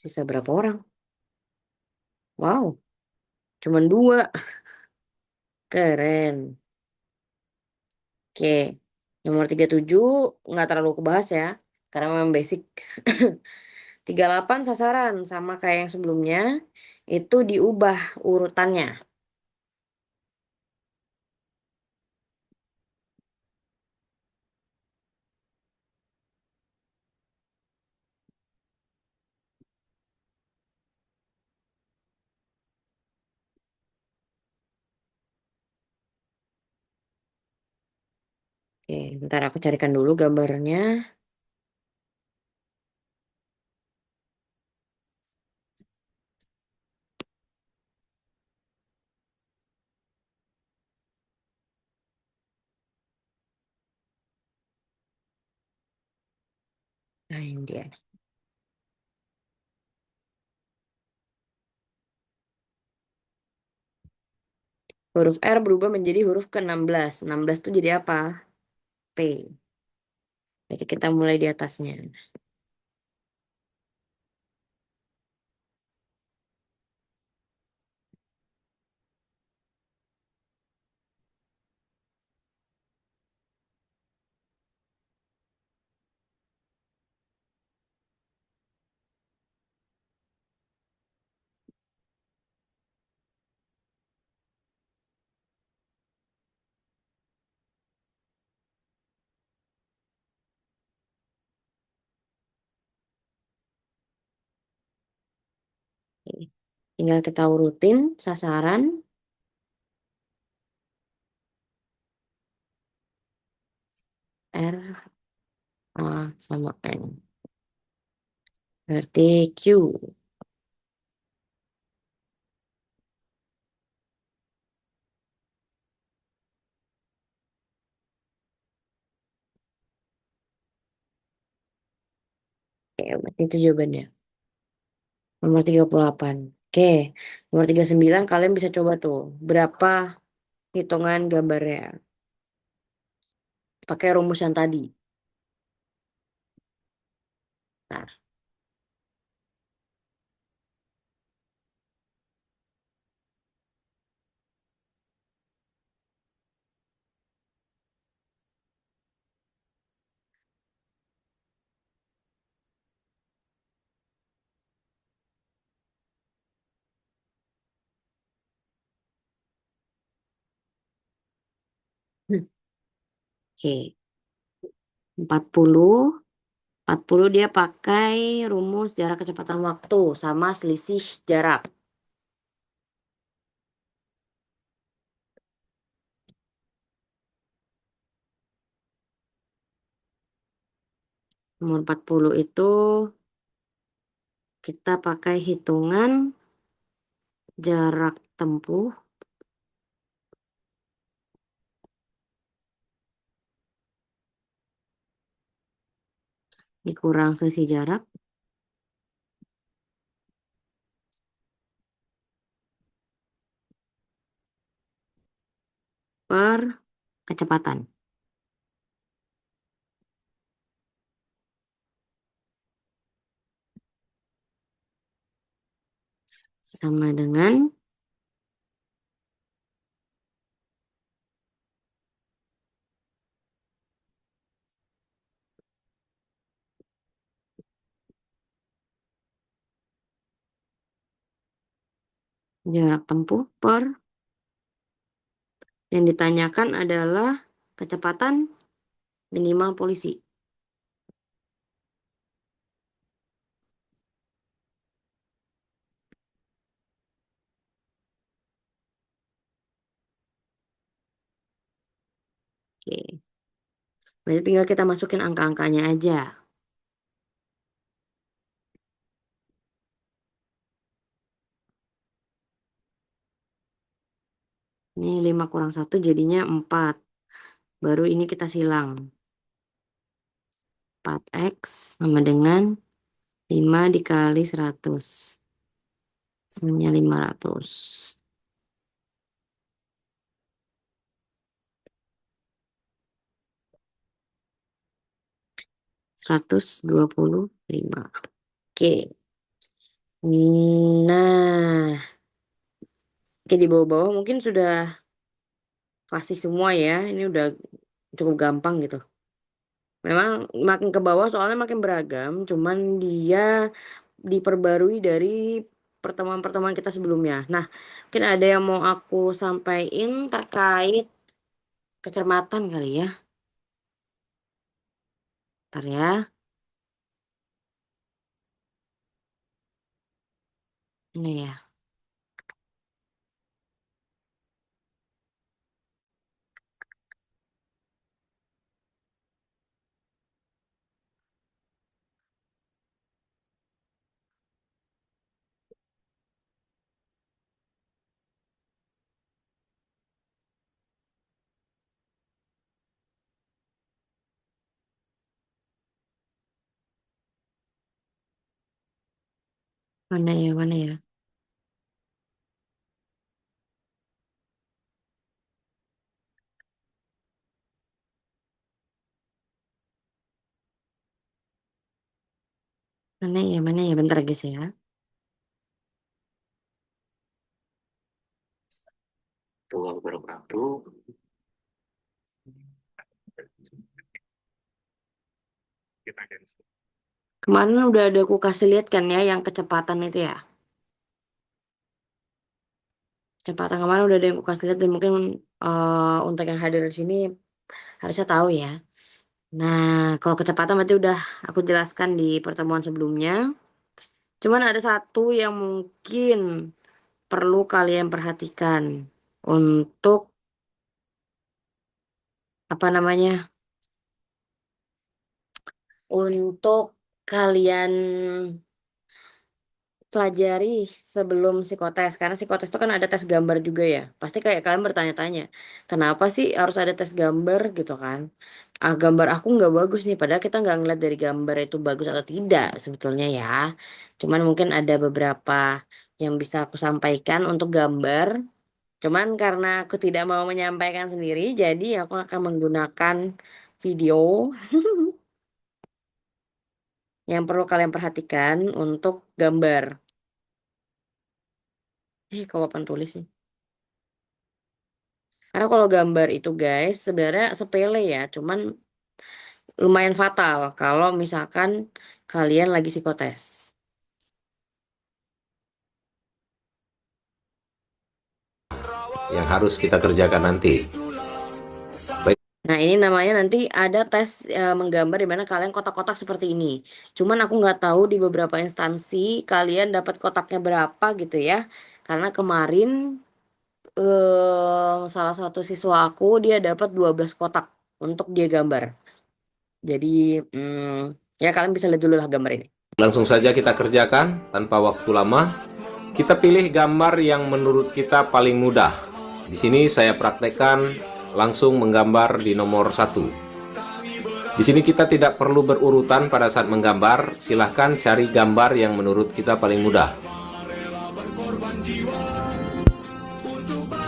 Sisa berapa orang? Wow, cuman 2. Keren. Oke, nomor 37 nggak terlalu kebahas ya, karena memang basic. 38 sasaran, sama kayak yang sebelumnya, itu diubah urutannya. Oke, ntar aku carikan dulu gambarnya. Nah, ini dia. Huruf R berubah menjadi huruf ke-16. 16 itu jadi apa? P. Jadi kita mulai di atasnya. Oke. Tinggal kita urutin sasaran R, A, sama N. Berarti Q. Oke, berarti itu jawabannya. Nomor 38. Oke, nomor 39 kalian bisa coba tuh. Berapa hitungan gambarnya? Pakai rumus yang tadi. Bentar. Oke, 40. 40 dia pakai rumus jarak kecepatan waktu sama selisih jarak. Nomor 40 itu kita pakai hitungan jarak tempuh dikurang selisih jarak per kecepatan. Sama dengan jarak tempuh per yang ditanyakan adalah kecepatan minimal polisi. Oke. Berarti tinggal kita masukin angka-angkanya aja. Ini 5 kurang 1 jadinya 4. Baru ini kita silang. 4x sama dengan 5 dikali 100. Hasilnya 500. 125. Oke. Nah, oke di bawah-bawah mungkin sudah fasih semua ya. Ini udah cukup gampang gitu. Memang makin ke bawah soalnya makin beragam, cuman dia diperbarui dari pertemuan-pertemuan kita sebelumnya. Nah, mungkin ada yang mau aku sampaikan terkait kecermatan kali ya. Ntar ya. Ini ya. Mana ya, mana ya. Mana ya, mana ya. Bentar guys ya. Tuh, baru. Kemarin udah ada aku kasih lihat kan ya yang kecepatan itu ya. Kecepatan kemarin udah ada yang aku kasih lihat dan mungkin untuk yang hadir di sini harusnya tahu ya. Nah, kalau kecepatan berarti udah aku jelaskan di pertemuan sebelumnya. Cuman ada satu yang mungkin perlu kalian perhatikan untuk apa namanya? Untuk kalian pelajari sebelum psikotes karena psikotes itu kan ada tes gambar juga ya pasti kayak kalian bertanya-tanya kenapa sih harus ada tes gambar gitu kan gambar aku nggak bagus nih padahal kita nggak ngeliat dari gambar itu bagus atau tidak sebetulnya ya cuman mungkin ada beberapa yang bisa aku sampaikan untuk gambar cuman karena aku tidak mau menyampaikan sendiri jadi aku akan menggunakan video yang perlu kalian perhatikan untuk gambar. Kok papan tulis sih? Karena kalau gambar itu guys sebenarnya sepele ya, cuman lumayan fatal kalau misalkan kalian lagi psikotes. yang harus kita kerjakan nanti. Baik. Nah, ini namanya nanti ada tes menggambar di mana kalian kotak-kotak seperti ini. Cuman aku nggak tahu di beberapa instansi kalian dapat kotaknya berapa gitu ya. Karena kemarin salah satu siswa aku dia dapat 12 kotak untuk dia gambar. Jadi ya kalian bisa lihat dulu lah gambar ini. Langsung saja kita kerjakan tanpa waktu lama. Kita pilih gambar yang menurut kita paling mudah. Di sini saya praktekkan langsung menggambar di nomor 1. Di sini kita tidak perlu berurutan pada saat menggambar. Silahkan cari gambar yang menurut kita paling mudah.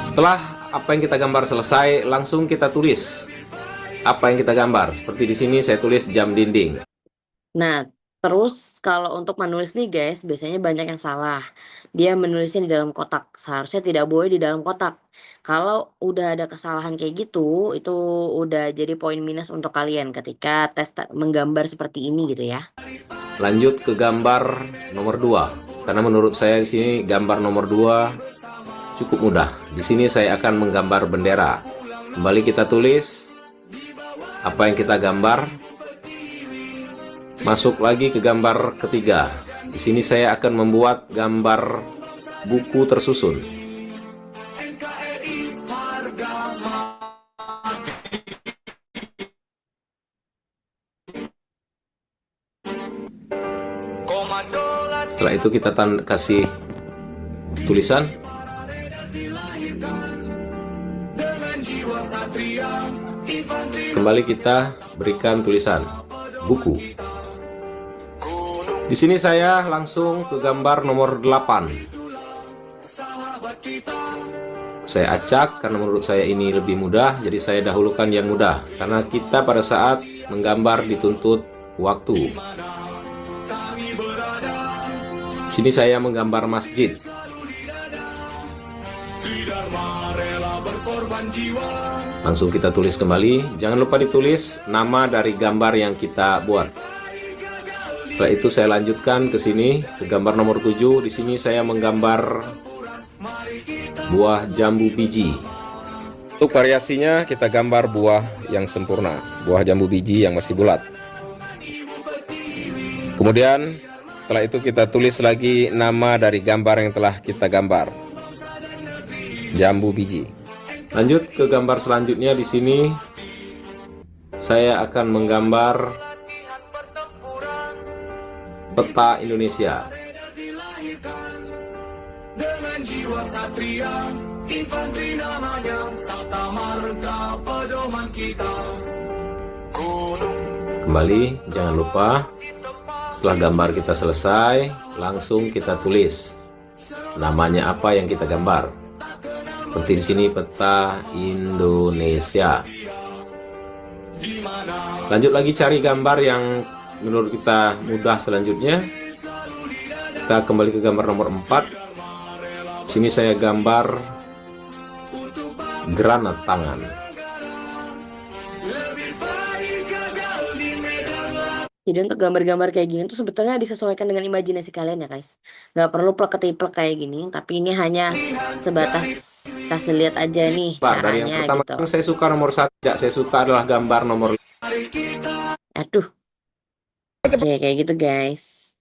Setelah apa yang kita gambar selesai, langsung kita tulis apa yang kita gambar. Seperti di sini saya tulis jam dinding. Nah, terus kalau untuk menulis nih guys, biasanya banyak yang salah. Dia menulisnya di dalam kotak. Seharusnya tidak boleh di dalam kotak. Kalau udah ada kesalahan kayak gitu, itu udah jadi poin minus untuk kalian ketika tes menggambar seperti ini gitu ya. Lanjut ke gambar nomor 2. Karena menurut saya di sini gambar nomor 2 cukup mudah. Di sini saya akan menggambar bendera. Kembali kita tulis apa yang kita gambar. Masuk lagi ke gambar ketiga. Di sini saya akan membuat gambar buku tersusun. Setelah itu kita kasih tulisan. Kembali kita berikan tulisan buku. Di sini saya langsung ke gambar nomor 8. Saya acak karena menurut saya ini lebih mudah, jadi saya dahulukan yang mudah. Karena kita pada saat menggambar dituntut waktu. Sini saya menggambar masjid. Langsung kita tulis kembali. Jangan lupa ditulis nama dari gambar yang kita buat. Setelah itu saya lanjutkan ke sini ke gambar nomor 7. Di sini saya menggambar buah jambu biji. Untuk variasinya kita gambar buah yang sempurna, buah jambu biji yang masih bulat. Kemudian setelah itu kita tulis lagi nama dari gambar yang telah kita gambar. Jambu biji. Lanjut ke gambar selanjutnya. Di sini saya akan menggambar peta Indonesia. Kembali, jangan lupa setelah gambar kita selesai, langsung kita tulis namanya apa yang kita gambar. Seperti di sini peta Indonesia. Lanjut lagi cari gambar yang menurut kita mudah selanjutnya. Kita kembali ke gambar nomor 4. Sini saya gambar granat tangan. Jadi untuk gambar-gambar kayak gini tuh sebetulnya disesuaikan dengan imajinasi kalian ya guys. Nggak perlu plek-ketiplek kayak gini, tapi ini hanya sebatas kasih lihat aja nih Dari yang caranya pertama gitu. yang saya suka nomor 1, tidak saya suka adalah gambar nomor. Aduh. Oke, kayak gitu guys.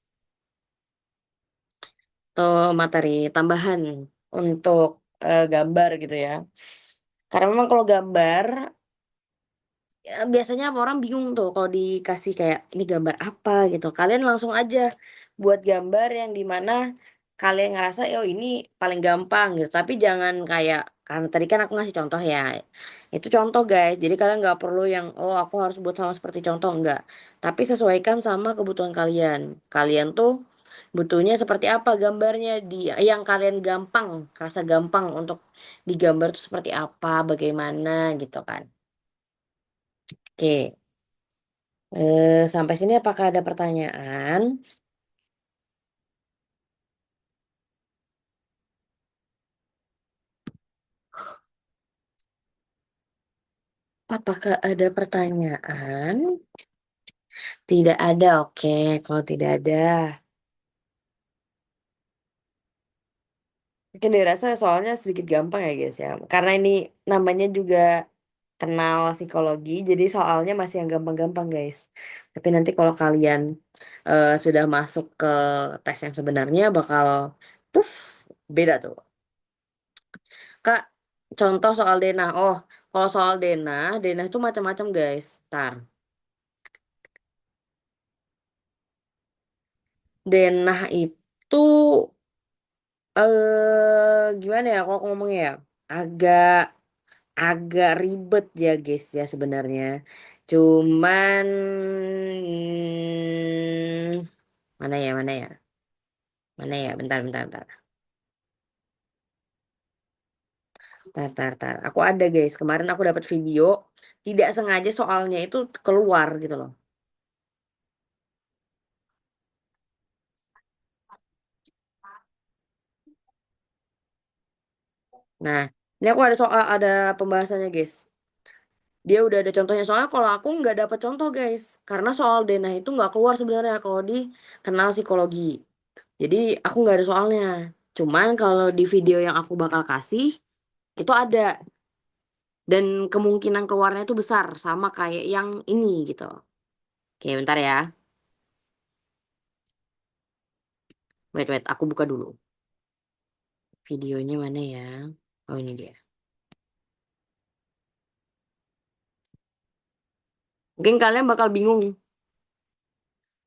Tuh materi tambahan untuk gambar gitu ya. Karena memang kalau gambar biasanya orang bingung tuh kalau dikasih kayak ini gambar apa gitu. Kalian langsung aja buat gambar yang dimana kalian ngerasa oh ini paling gampang gitu. Tapi jangan kayak karena tadi kan aku ngasih contoh ya. Itu contoh guys. Jadi kalian nggak perlu yang oh aku harus buat sama seperti contoh enggak. Tapi sesuaikan sama kebutuhan kalian. Kalian tuh butuhnya seperti apa gambarnya di yang kalian gampang, rasa gampang untuk digambar tuh seperti apa, bagaimana gitu kan. Oke. Sampai sini apakah ada pertanyaan? Apakah ada pertanyaan? Tidak ada, oke. Kalau tidak ada, mungkin dirasa soalnya sedikit gampang ya guys ya. Karena ini namanya juga kenal psikologi, jadi soalnya masih yang gampang-gampang guys. Tapi nanti kalau kalian sudah masuk ke tes yang sebenarnya bakal puff, beda tuh. Kak, contoh soal denah. Oh, kalau soal denah, denah itu macam-macam guys. Tar. Denah itu gimana ya kalau aku ngomongnya ya? Agak agak ribet ya guys ya sebenarnya. Cuman mana ya mana ya mana ya bentar bentar bentar tar. Aku ada guys. Kemarin aku dapat video tidak sengaja soalnya itu keluar gitu loh. Nah, ini aku ada soal ada pembahasannya guys. Dia udah ada contohnya soalnya kalau aku nggak dapat contoh guys karena soal denah itu nggak keluar sebenarnya kalau di kenal psikologi. Jadi aku nggak ada soalnya. Cuman kalau di video yang aku bakal kasih itu ada dan kemungkinan keluarnya itu besar sama kayak yang ini gitu. Oke, bentar ya. Wait, aku buka dulu. Videonya mana ya? Oh, ini dia. Mungkin kalian bakal bingung.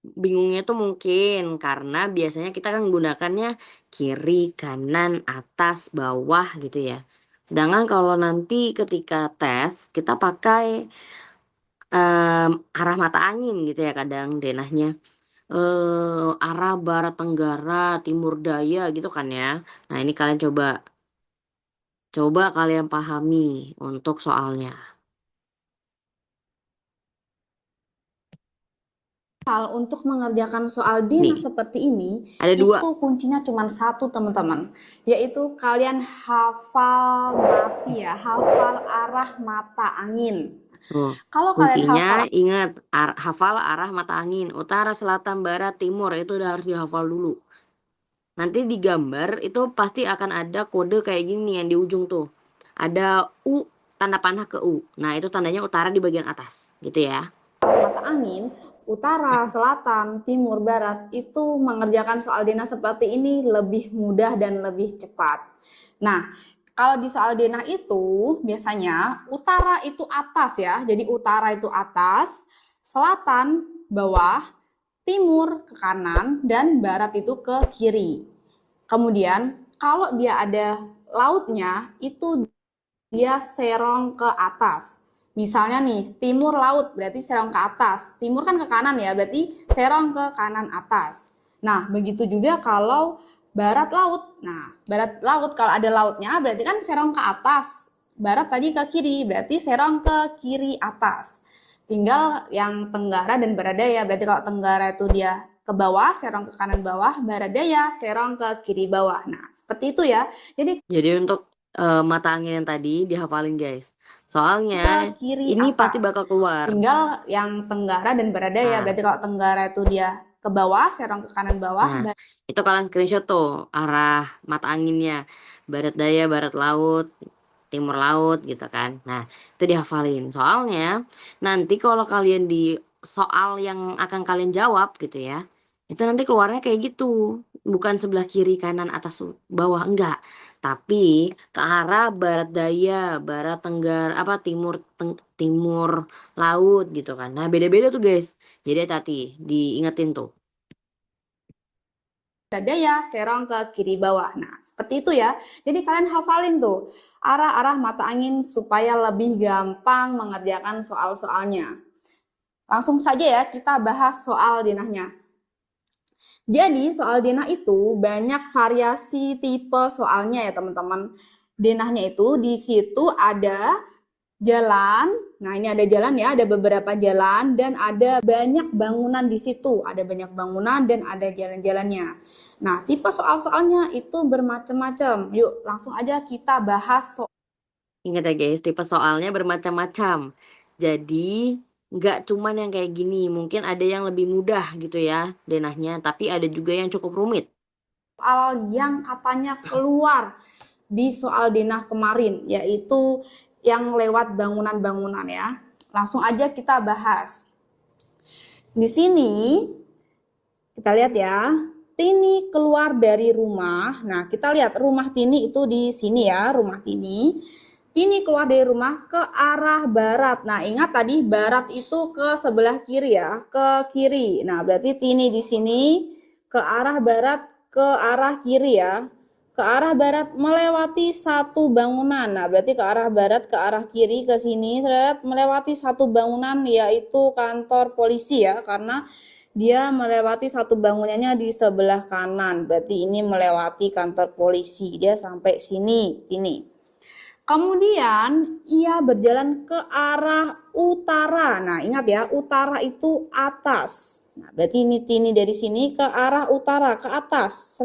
Bingungnya tuh mungkin karena biasanya kita kan menggunakannya kiri, kanan, atas, bawah gitu ya. Sedangkan kalau nanti ketika tes kita pakai arah mata angin gitu ya kadang denahnya. Arah barat tenggara, timur daya gitu kan ya. Nah, ini kalian coba kalian pahami untuk soalnya. Hal untuk mengerjakan soal denah Nih, seperti ini, ada dua. itu kuncinya cuma satu teman-teman, yaitu kalian hafal mati ya, hafal arah mata angin. Tuh, Kalau kalian kuncinya hafal ingat hafal arah mata angin, utara, selatan, barat, timur itu udah harus dihafal dulu. Nanti di gambar itu pasti akan ada kode kayak gini nih yang di ujung tuh. Ada U, tanda panah ke U. Nah, itu tandanya utara di bagian atas, gitu ya. mata angin, utara, selatan, timur, barat, itu mengerjakan soal denah seperti ini lebih mudah dan lebih cepat. Nah, kalau di soal denah itu biasanya utara itu atas ya, jadi utara itu atas, selatan bawah, timur ke kanan, dan barat itu ke kiri. Kemudian kalau dia ada lautnya itu dia serong ke atas. Misalnya nih, timur laut berarti serong ke atas. Timur kan ke kanan ya, berarti serong ke kanan atas. Nah, begitu juga kalau barat laut. Nah, barat laut kalau ada lautnya berarti kan serong ke atas. Barat tadi ke kiri, berarti serong ke kiri atas. Tinggal yang tenggara dan barat daya. Berarti kalau tenggara itu dia ke bawah, serong ke kanan bawah, barat daya serong ke kiri bawah. Nah, seperti itu ya. Jadi untuk mata angin yang tadi dihafalin guys. Ke Soalnya kiri ini pasti atas. bakal keluar. Tinggal yang tenggara dan barat daya. Nah, Berarti kalau tenggara itu dia ke bawah, serong ke kanan bawah. nah, itu kalian screenshot tuh arah mata anginnya. Barat daya, barat laut, timur laut gitu kan. Nah, itu dihafalin. Soalnya nanti kalau kalian di soal yang akan kalian jawab gitu ya. Itu nanti keluarnya kayak gitu. Bukan sebelah kiri, kanan, atas, bawah, enggak. Tapi ke arah barat daya, barat tenggara, apa timur laut gitu kan. Nah, beda-beda tuh guys. Jadi hati-hati, diingetin tuh. Barat daya serong ke kiri bawah. Nah, seperti itu ya. Jadi kalian hafalin tuh arah-arah mata angin supaya lebih gampang mengerjakan soal-soalnya. Langsung saja ya kita bahas soal denahnya. Jadi soal denah itu banyak variasi tipe soalnya ya teman-teman. Denahnya itu di situ ada jalan. Nah, ini ada jalan ya, ada beberapa jalan dan ada banyak bangunan di situ. Ada banyak bangunan dan ada jalan-jalannya. Nah, tipe soal-soalnya itu bermacam-macam. Yuk, langsung aja kita bahas soal. Ingat ya guys, tipe soalnya bermacam-macam. Jadi nggak cuman yang kayak gini, mungkin ada yang lebih mudah gitu ya denahnya, tapi ada juga yang cukup rumit. Soal yang katanya keluar di soal denah kemarin, yaitu yang lewat bangunan-bangunan ya. Langsung aja kita bahas. Di sini kita lihat ya, Tini keluar dari rumah. Nah, kita lihat rumah Tini itu di sini ya, rumah Tini. Tini keluar dari rumah ke arah barat. Nah, ingat tadi barat itu ke sebelah kiri ya, ke kiri. Nah, berarti Tini di sini ke arah barat, ke arah kiri ya. Ke arah barat melewati satu bangunan. Nah, berarti ke arah barat, ke arah kiri, ke sini, melewati satu bangunan yaitu kantor polisi ya, karena dia melewati satu bangunannya di sebelah kanan. Berarti ini melewati kantor polisi. Dia sampai sini, ini. Kemudian ia berjalan ke arah utara. Nah, ingat ya, utara itu atas. Nah, berarti ini dari sini ke arah utara, ke atas.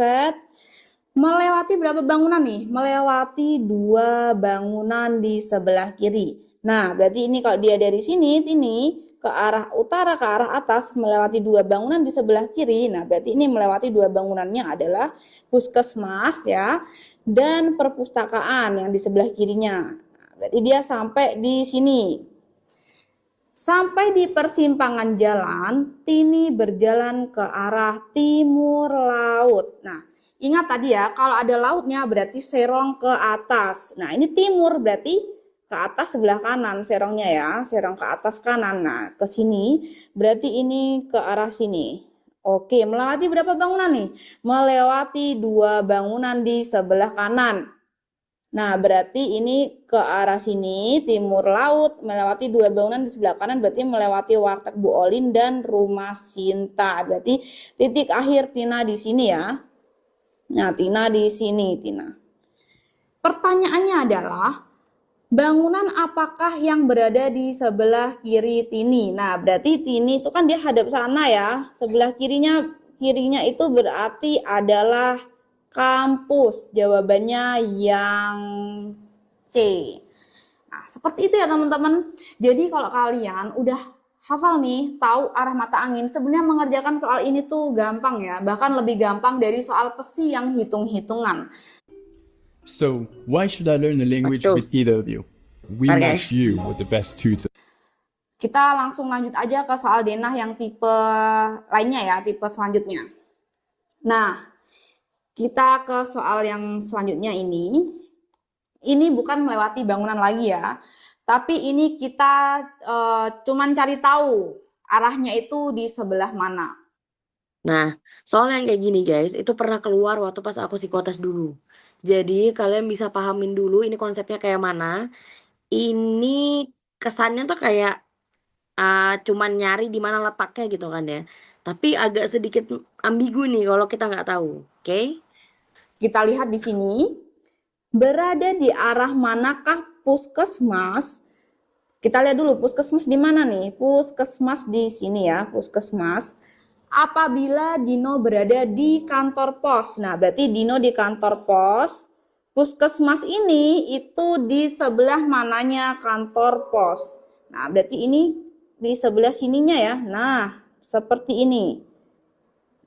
Melewati berapa bangunan nih? Melewati 2 bangunan di sebelah kiri. Nah, berarti ini kalau dia dari sini, ini ke arah utara, ke arah atas, melewati 2 bangunan di sebelah kiri. Nah, berarti ini melewati 2 bangunannya adalah puskesmas ya, dan perpustakaan yang di sebelah kirinya. Nah, berarti dia sampai di sini. Sampai di persimpangan jalan, Tini berjalan ke arah timur laut. Nah, ingat tadi ya, kalau ada lautnya berarti serong ke atas. Nah, ini timur berarti ke atas sebelah kanan serongnya ya, serong ke atas kanan. Nah, ke sini berarti ini ke arah sini. Oke, melewati berapa bangunan nih? Melewati 2 bangunan di sebelah kanan. Nah, berarti ini ke arah sini, timur laut, melewati 2 bangunan di sebelah kanan, berarti melewati warteg Bu Olin dan rumah Sinta. Berarti titik akhir Tina di sini ya. Nah, Tina di sini, Tina. Pertanyaannya adalah, bangunan apakah yang berada di sebelah kiri Tini? Nah, berarti Tini itu kan dia hadap sana ya. Sebelah kirinya itu berarti adalah kampus. Jawabannya yang C. Nah, seperti itu ya teman-teman. Jadi kalau kalian udah hafal nih, tahu arah mata angin, sebenarnya mengerjakan soal ini tuh gampang ya. Bahkan lebih gampang dari soal pesi yang hitung-hitungan. So, why should I learn a language Betul. with either of you? We Oke. match you with the best tutor. Kita langsung lanjut aja ke soal denah yang tipe lainnya ya, tipe selanjutnya. Nah, kita ke soal yang selanjutnya ini. Ini bukan melewati bangunan lagi ya, tapi ini kita cuman cari tahu arahnya itu di sebelah mana. Nah, soal yang kayak gini guys, itu pernah keluar waktu pas aku psikotes dulu. Jadi kalian bisa pahamin dulu ini konsepnya kayak mana. Ini kesannya tuh kayak cuman nyari di mana letaknya gitu kan ya. Tapi agak sedikit ambigu nih kalau kita nggak tahu, oke? Kita lihat di sini, berada di arah manakah puskesmas? Kita lihat dulu puskesmas di mana nih? Puskesmas di sini ya, puskesmas. Apabila Dino berada di kantor pos. Nah, berarti Dino di kantor pos. Puskesmas ini itu di sebelah mananya kantor pos. Nah, berarti ini di sebelah sininya ya. Nah, seperti ini.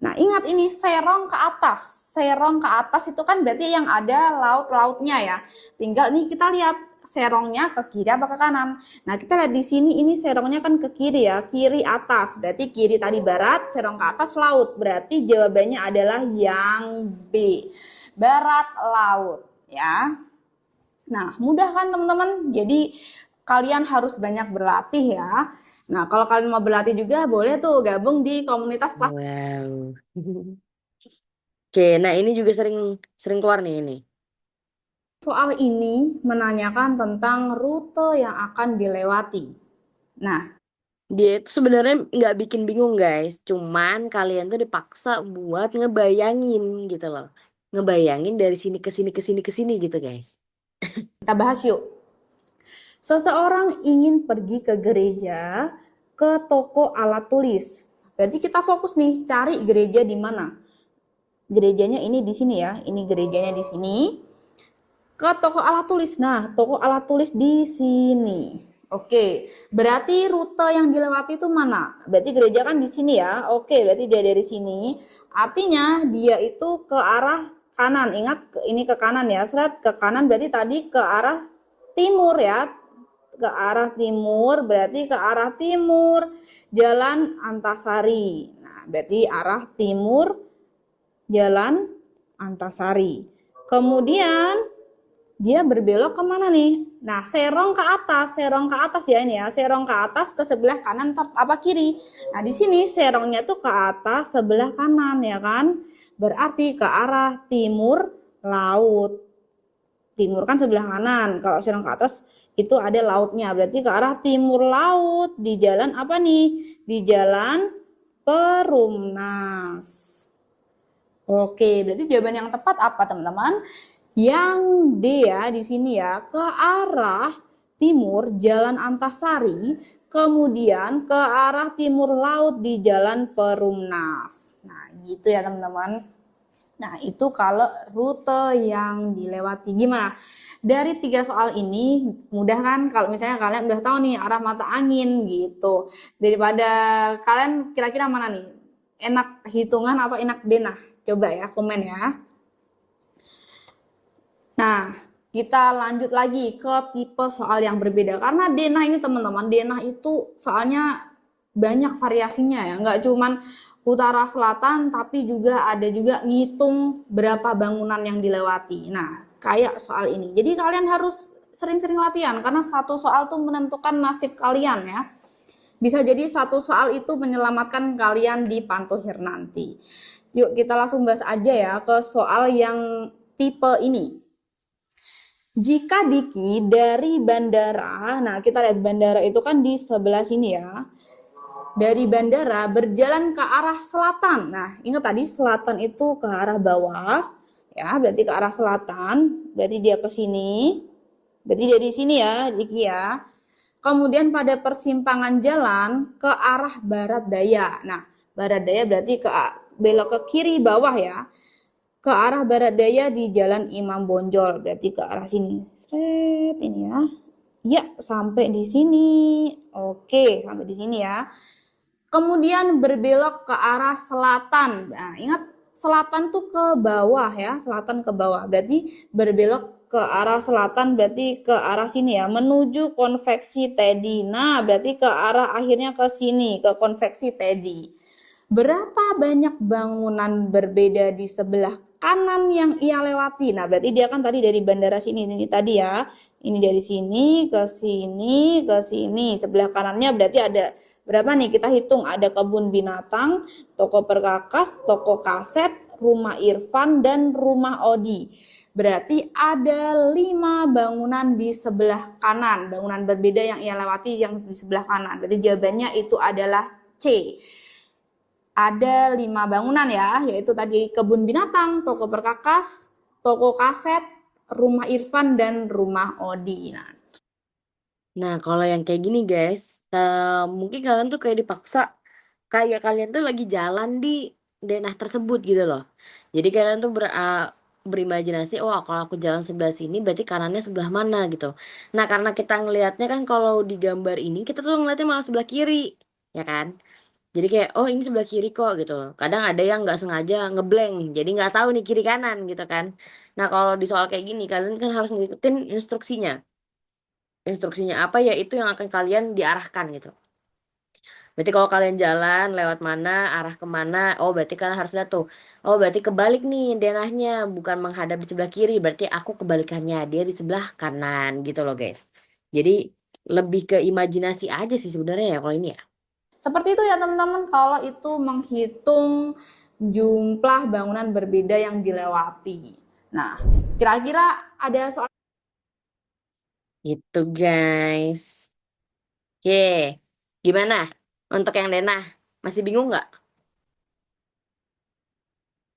Nah, ingat ini serong ke atas. Serong ke atas itu kan berarti yang ada laut-lautnya ya. Tinggal nih kita lihat serongnya ke kiri apa ke kanan. Nah, kita lihat di sini ini serongnya kan ke kiri ya, kiri atas. Berarti kiri tadi barat, serong ke atas laut. Berarti jawabannya adalah yang B. Barat laut ya. Nah, mudah kan teman-teman? Jadi kalian harus banyak berlatih ya. Nah, kalau kalian mau berlatih juga boleh tuh gabung di komunitas kelas. Wow. Oke, nah ini juga sering keluar nih ini. Soal ini menanyakan tentang rute yang akan dilewati. Nah, Dia itu sebenarnya nggak bikin bingung guys, cuman kalian tuh dipaksa buat ngebayangin gitu loh. Ngebayangin dari sini ke sini ke sini ke sini gitu guys. kita bahas yuk. Seseorang ingin pergi ke gereja, ke toko alat tulis. Berarti kita fokus nih, cari gereja di mana. Gerejanya ini di sini ya, ini gerejanya di sini. Ke toko alat tulis. Nah, toko alat tulis di sini. Oke, berarti rute yang dilewati itu mana? Berarti gereja kan di sini ya. Oke, berarti dia dari sini. Artinya dia itu ke arah kanan. Ingat, ini ke kanan ya. Seret ke kanan berarti tadi ke arah timur ya. Ke arah timur berarti ke arah timur Jalan Antasari. Nah, berarti arah timur Jalan Antasari. Kemudian dia berbelok kemana nih? Nah, serong ke atas ya ini ya, serong ke atas ke sebelah kanan apa kiri. Nah, di sini serongnya tuh ke atas sebelah kanan ya kan? Berarti ke arah timur laut. Timur kan sebelah kanan. Kalau serong ke atas itu ada lautnya. Berarti ke arah timur laut di jalan apa nih? Di jalan Perumnas. Oke, berarti jawaban yang tepat apa teman-teman? Yang D ya di sini ya, ke arah timur Jalan Antasari, kemudian ke arah timur laut di Jalan Perumnas. Nah, gitu ya teman-teman. Nah, itu kalau rute yang dilewati. Gimana? Dari 3 soal ini, mudah kan kalau misalnya kalian udah tahu nih arah mata angin gitu. Daripada kalian kira-kira mana nih? Enak hitungan apa enak denah? Coba ya, komen ya. Nah, kita lanjut lagi ke tipe soal yang berbeda. Karena denah ini teman-teman, denah itu soalnya banyak variasinya ya. Nggak cuman utara selatan, tapi juga ada juga ngitung berapa bangunan yang dilewati. Nah, kayak soal ini. Jadi kalian harus sering-sering latihan, karena satu soal tuh menentukan nasib kalian ya. Bisa jadi satu soal itu menyelamatkan kalian di Pantuhir nanti. Yuk kita langsung bahas aja ya ke soal yang tipe ini. Jika Diki dari bandara, nah kita lihat bandara itu kan di sebelah sini ya. Dari bandara berjalan ke arah selatan. Nah, ingat tadi selatan itu ke arah bawah, ya, berarti ke arah selatan, berarti dia ke sini. Berarti dia di sini ya, Diki ya. Kemudian pada persimpangan jalan ke arah barat daya. Nah, barat daya berarti belok ke kiri bawah ya. Ke arah barat daya di Jalan Imam Bonjol, berarti ke arah sini. Sret ini ya. Ya, sampai di sini. Oke, sampai di sini ya. Kemudian berbelok ke arah selatan. Nah, ingat selatan tuh ke bawah ya, selatan ke bawah. Berarti berbelok ke arah selatan berarti ke arah sini ya, menuju konveksi Teddy. Nah, berarti ke arah akhirnya ke sini, ke konveksi Teddy. Berapa banyak bangunan berbeda di sebelah kanan yang ia lewati? Nah, berarti dia kan tadi dari bandara sini, ini tadi ya. Ini dari sini ke sini ke sini. Sebelah kanannya berarti ada berapa nih? Kita hitung. Ada kebun binatang, toko perkakas, toko kaset, rumah Irfan, dan rumah Odi. Berarti ada 5 bangunan di sebelah kanan. Bangunan berbeda yang ia lewati yang di sebelah kanan. Berarti jawabannya itu adalah C. Ada 5 bangunan ya, yaitu tadi kebun binatang, toko perkakas, toko kaset, rumah Irfan, dan rumah Odi. Nah, kalau yang kayak gini guys, mungkin kalian tuh kayak dipaksa, kayak kalian tuh lagi jalan di denah tersebut gitu loh. Jadi kalian tuh berimajinasi, oh kalau aku jalan sebelah sini berarti kanannya sebelah mana gitu. Nah, karena kita ngelihatnya kan kalau di gambar ini, kita tuh ngelihatnya malah sebelah kiri, ya kan? Jadi kayak, oh ini sebelah kiri kok gitu. Kadang ada yang nggak sengaja ngeblank, jadi nggak tahu nih kiri kanan gitu kan. Nah, kalau di soal kayak gini, kalian kan harus ngikutin instruksinya. Instruksinya apa ya itu yang akan kalian diarahkan gitu. Berarti kalau kalian jalan lewat mana, arah kemana, oh berarti kalian harus lihat tuh. Oh berarti kebalik nih denahnya, bukan menghadap di sebelah kiri, berarti aku kebalikannya, dia di sebelah kanan gitu loh guys. Jadi lebih ke imajinasi aja sih sebenarnya ya kalau ini ya. Seperti itu ya teman-teman, kalau itu menghitung jumlah bangunan berbeda yang dilewati. Nah, kira-kira ada soal Gitu guys. Oke, gimana untuk yang denah? Masih bingung nggak?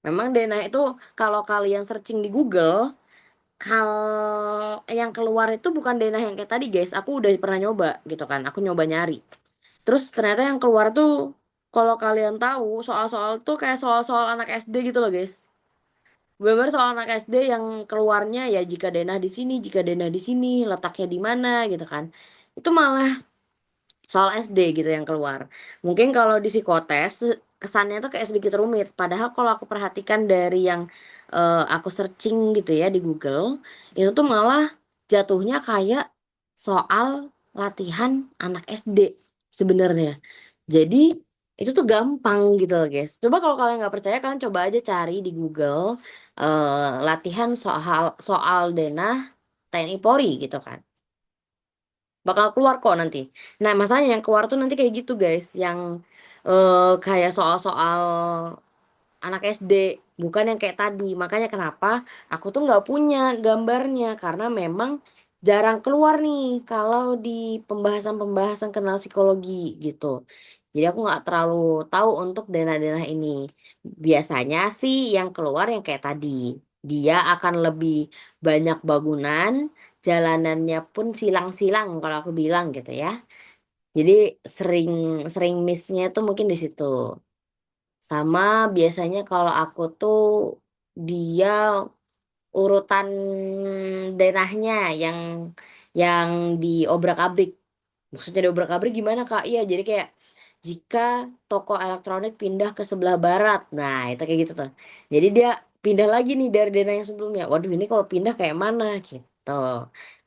Memang denah itu kalau kalian searching di Google, hal yang keluar itu bukan denah yang kayak tadi guys. Aku udah pernah nyoba gitu kan. Aku nyoba nyari. Terus ternyata yang keluar tuh kalau kalian tahu soal-soal tuh kayak soal-soal anak SD gitu loh guys. Bener soal anak SD yang keluarnya ya jika denah di sini, jika denah di sini, letaknya di mana gitu kan. Itu malah soal SD gitu yang keluar. Mungkin kalau di psikotes kesannya tuh kayak sedikit rumit. Padahal kalau aku perhatikan dari yang aku searching gitu ya di Google, itu tuh malah jatuhnya kayak soal latihan anak SD sebenarnya. Jadi itu tuh gampang gitu loh guys. Coba kalau kalian nggak percaya, kalian coba aja cari di Google latihan soal soal denah TNI Polri gitu kan, bakal keluar kok nanti. Nah, masalahnya yang keluar tuh nanti kayak gitu guys, yang kayak soal-soal anak SD, bukan yang kayak tadi. Makanya kenapa aku tuh nggak punya gambarnya karena memang jarang keluar nih kalau di pembahasan-pembahasan kenal psikologi gitu. Jadi aku nggak terlalu tahu untuk denah-denah ini. Biasanya sih yang keluar yang kayak tadi. Dia akan lebih banyak bangunan, jalanannya pun silang-silang kalau aku bilang gitu ya. Jadi sering sering miss-nya tuh mungkin di situ. Sama biasanya kalau aku tuh dia urutan denahnya yang diobrak-abrik. Maksudnya diobrak-abrik gimana Kak? Iya, jadi kayak jika toko elektronik pindah ke sebelah barat. Nah, itu kayak gitu tuh. Jadi dia pindah lagi nih dari denah yang sebelumnya. Waduh, ini kalau pindah kayak mana gitu.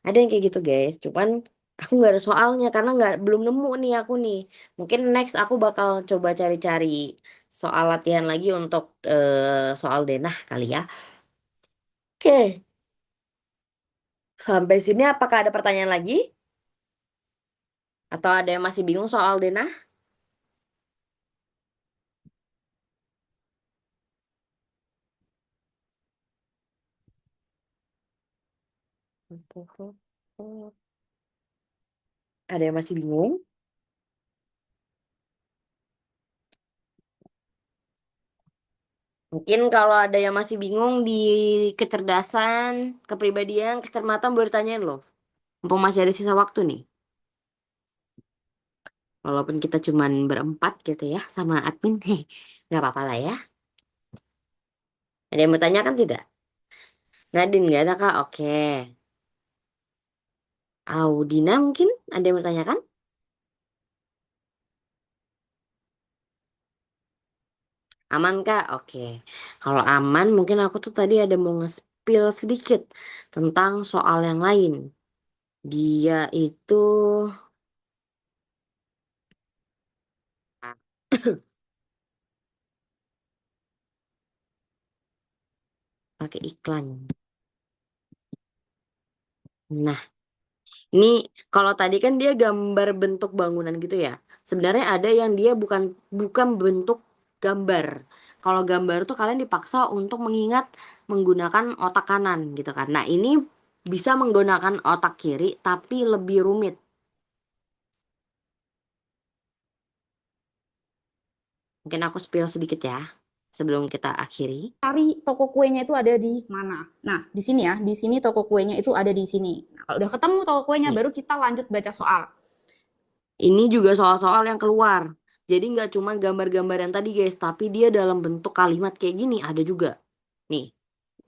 Ada yang kayak gitu, guys. Cuman aku nggak ada soalnya karena nggak belum nemu nih aku nih. Mungkin next aku bakal coba cari-cari soal latihan lagi untuk soal denah kali ya. Oke, sampai sini apakah ada pertanyaan lagi? Atau ada yang masih bingung soal denah? Ada yang masih bingung? Mungkin kalau ada yang masih bingung di kecerdasan, kepribadian, kecermatan boleh ditanyain loh. Mumpung masih ada sisa waktu nih. Walaupun kita cuman berempat gitu ya sama admin, nggak apa-apa lah ya. Ada yang bertanya kan tidak? Nadine nggak ada kak? Oke. Audina mungkin ada yang bertanya kan? Aman kak? Oke. Kalau aman mungkin aku tuh tadi ada mau nge-spill sedikit tentang soal yang lain. Dia itu pakai iklan. Nah, ini kalau tadi kan dia gambar bentuk bangunan gitu ya. Sebenarnya ada yang dia bukan bukan bentuk gambar. Kalau gambar tuh kalian dipaksa untuk mengingat menggunakan otak kanan gitu kan. Nah, ini bisa menggunakan otak kiri tapi lebih rumit. Mungkin aku spill sedikit ya sebelum kita akhiri. Cari toko kuenya itu ada di mana. Nah, di sini ya, di sini toko kuenya itu ada di sini. Nah, kalau udah ketemu toko kuenya, Nih, baru kita lanjut baca soal. ini juga soal-soal yang keluar. Jadi nggak cuma gambar-gambar yang tadi guys, tapi dia dalam bentuk kalimat kayak gini ada juga. Nih,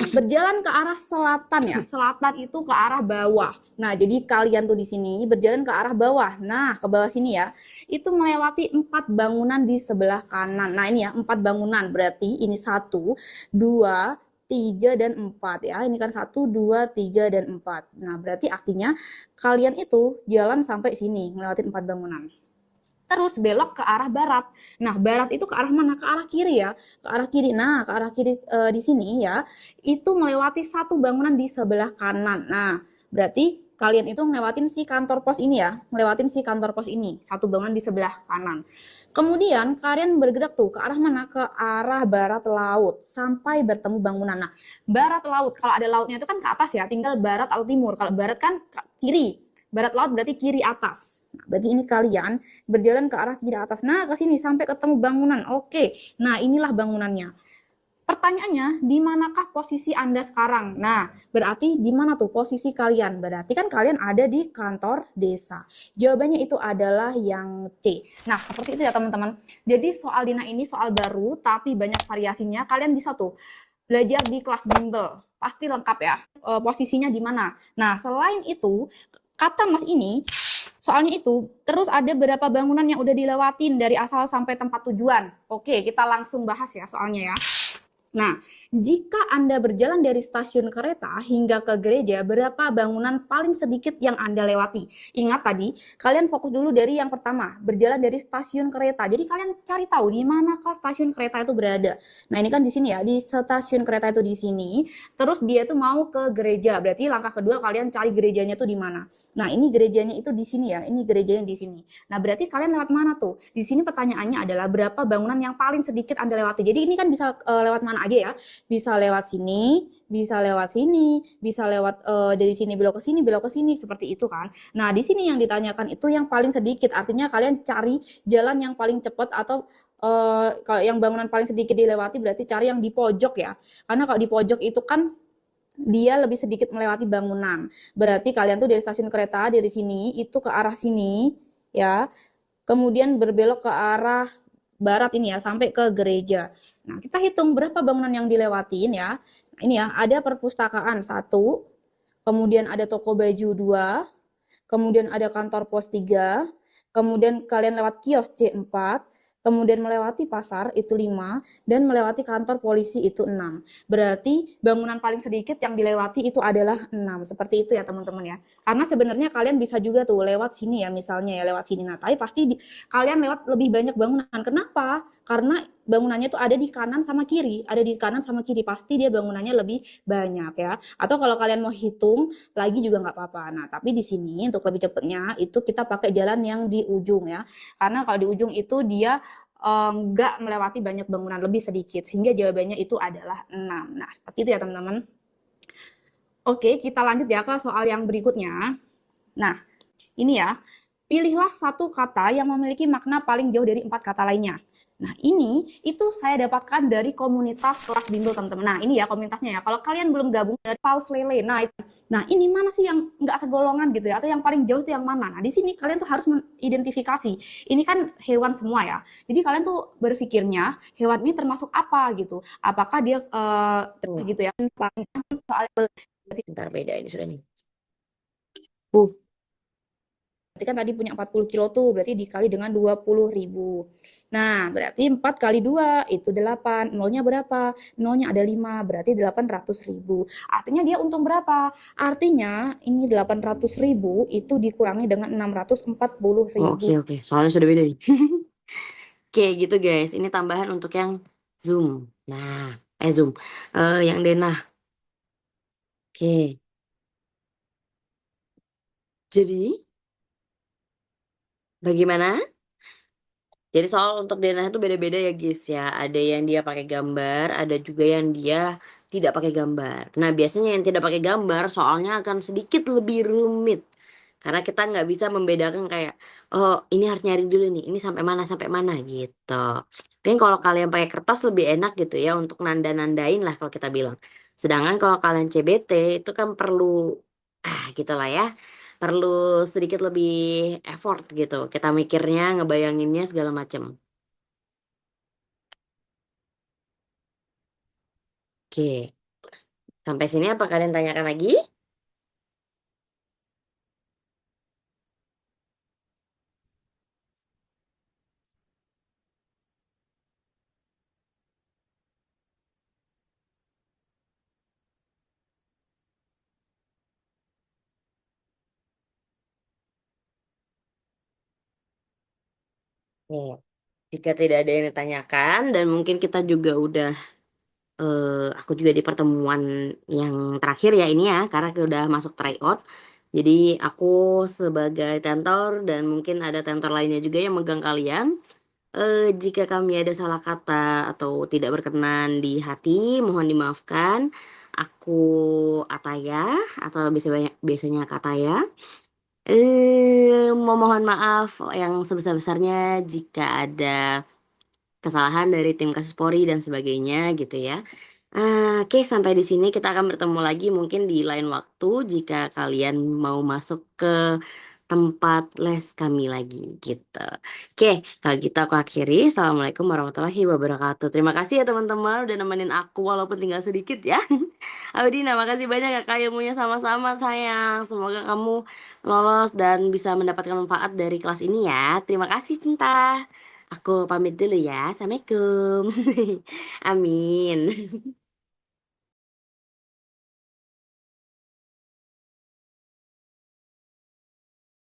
Berjalan ke arah selatan ya. Selatan itu ke arah bawah. Nah, jadi kalian tuh di sini berjalan ke arah bawah. Nah, ke bawah sini ya. Itu melewati 4 bangunan di sebelah kanan. Nah, ini ya 4 bangunan. Berarti ini 1, 2, 3 dan 4 ya. Ini kan 1, 2, 3 dan 4. Nah, berarti artinya kalian itu jalan sampai sini, melewati 4 bangunan. Terus belok ke arah barat. Nah, barat itu ke arah mana? Ke arah kiri ya. Ke arah kiri. Nah, ke arah kiri di sini ya, itu melewati 1 bangunan di sebelah kanan. Nah, berarti kalian itu ngelewatin si kantor pos ini ya. Ngelewatin si kantor pos ini. 1 bangunan di sebelah kanan. Kemudian kalian bergerak tuh ke arah mana? Ke arah barat laut sampai bertemu bangunan. Nah, barat laut. Kalau ada lautnya itu kan ke atas ya. Tinggal barat atau timur. Kalau barat kan ke kiri. Barat laut berarti kiri atas. Nah, berarti ini kalian berjalan ke arah kiri atas. Nah, ke sini sampai ketemu bangunan. Oke. Nah, inilah bangunannya. Pertanyaannya, di manakah posisi Anda sekarang? Nah, berarti di mana tuh posisi kalian? Berarti kan kalian ada di kantor desa. Jawabannya itu adalah yang C. Nah, seperti itu ya teman-teman. Jadi soal Dina ini soal baru, tapi banyak variasinya. Kalian bisa tuh belajar di kelas bimbel. Pasti lengkap ya. Posisinya di mana. Nah, selain itu, kata Mas ini, soalnya itu, terus ada beberapa bangunan yang udah dilewatin dari asal sampai tempat tujuan. Oke, kita langsung bahas ya soalnya ya. Nah, jika Anda berjalan dari stasiun kereta hingga ke gereja, berapa bangunan paling sedikit yang Anda lewati? Ingat tadi, kalian fokus dulu dari yang pertama, berjalan dari stasiun kereta. Jadi kalian cari tahu di manakah stasiun kereta itu berada. Nah, ini kan di sini ya, di stasiun kereta itu di sini. Terus dia itu mau ke gereja. Berarti langkah kedua kalian cari gerejanya itu di mana. Nah, ini gerejanya itu di sini ya, ini gerejanya di sini. Nah, berarti kalian lewat mana tuh? Di sini pertanyaannya adalah berapa bangunan yang paling sedikit Anda lewati. Jadi ini kan bisa lewat mana aja ya, bisa lewat sini, bisa lewat sini, bisa lewat dari sini belok ke sini, seperti itu kan. Nah, di sini yang ditanyakan itu yang paling sedikit, artinya kalian cari jalan yang paling cepat atau kalau yang bangunan paling sedikit dilewati berarti cari yang di pojok ya. Karena kalau di pojok itu kan dia lebih sedikit melewati bangunan. Berarti kalian tuh dari stasiun kereta dari sini itu ke arah sini ya. Kemudian berbelok ke arah barat ini ya, sampai ke gereja. Nah, kita hitung berapa bangunan yang dilewatin ya. Nah, ini ya, ada perpustakaan 1, kemudian ada toko baju 2, kemudian ada kantor pos 3, kemudian kalian lewat kios C4, kemudian melewati pasar itu 5, dan melewati kantor polisi itu 6. Berarti bangunan paling sedikit yang dilewati itu adalah 6. Seperti itu ya teman-teman ya. Karena sebenarnya kalian bisa juga tuh lewat sini ya, misalnya ya lewat sini. Nah, tapi pasti kalian lewat lebih banyak bangunan. Kenapa? Karena bangunannya tuh ada di kanan sama kiri. Ada di kanan sama kiri. Pasti dia bangunannya lebih banyak ya. Atau kalau kalian mau hitung lagi juga nggak apa-apa. Nah, tapi di sini untuk lebih cepatnya itu kita pakai jalan yang di ujung ya. Karena kalau di ujung itu dia nggak melewati banyak bangunan, lebih sedikit. Sehingga jawabannya itu adalah 6. Nah, seperti itu ya teman-teman. Oke, kita lanjut ya ke soal yang berikutnya. Nah, ini ya. Pilihlah satu kata yang memiliki makna paling jauh dari 4 kata lainnya. Nah, ini itu saya dapatkan dari komunitas kelas bimbel, teman-teman. Nah, ini ya komunitasnya ya. Kalau kalian belum gabung dari Paus Lele, nah ini mana sih yang nggak segolongan gitu ya? Atau yang paling jauh itu yang mana? Nah, di sini kalian tuh harus mengidentifikasi. Ini kan hewan semua ya. Jadi kalian tuh berpikirnya hewan ini termasuk apa gitu? Apakah dia gitu ya? Soal Bentar, beda ini sudah nih. berarti kan tadi punya 40 kilo tuh, berarti dikali dengan 20.000. Nah, berarti 4 kali 2 itu 8. Nolnya berapa? Nolnya ada 5, berarti 800.000. Artinya dia untung berapa? Artinya ini 800.000 itu dikurangi dengan 640.000. Oke. Soalnya sudah beda nih. Oke, gitu guys. Ini tambahan untuk yang Zoom. Nah, Zoom. Yang denah. Oke. Jadi, bagaimana? Jadi soal untuk denah itu beda-beda ya guys ya. Ada yang dia pakai gambar, ada juga yang dia tidak pakai gambar. Nah, biasanya yang tidak pakai gambar soalnya akan sedikit lebih rumit. Karena kita nggak bisa membedakan kayak, oh ini harus nyari dulu nih, ini sampai mana gitu. Mungkin kalau kalian pakai kertas lebih enak gitu ya untuk nanda-nandain lah kalau kita bilang. Sedangkan kalau kalian CBT itu kan perlu, gitu lah ya. Perlu sedikit lebih effort gitu. Kita mikirnya, ngebayanginnya segala macem. Oke, sampai sini apa kalian tanyakan lagi? Oke. Jika tidak ada yang ditanyakan dan mungkin kita juga udah aku juga di pertemuan yang terakhir ya ini ya karena udah masuk tryout. Jadi aku sebagai tentor dan mungkin ada tentor lainnya juga yang megang kalian. Jika kami ada salah kata atau tidak berkenan di hati, mohon dimaafkan. Aku Ataya atau biasanya Kataya. Memohon maaf yang sebesar-besarnya jika ada kesalahan dari tim kasus Polri dan sebagainya gitu ya. Oke, sampai di sini kita akan bertemu lagi mungkin di lain waktu jika kalian mau masuk ke tempat les kami lagi gitu. Oke, kalau gitu aku akhiri. Assalamualaikum warahmatullahi wabarakatuh. Terima kasih ya teman-teman udah nemenin aku walaupun tinggal sedikit ya. Audina, makasih banyak ya Kak ilmunya sama-sama sayang. Semoga kamu lolos dan bisa mendapatkan manfaat dari kelas ini ya. Terima kasih Cinta. Aku pamit dulu ya. Assalamualaikum. Amin.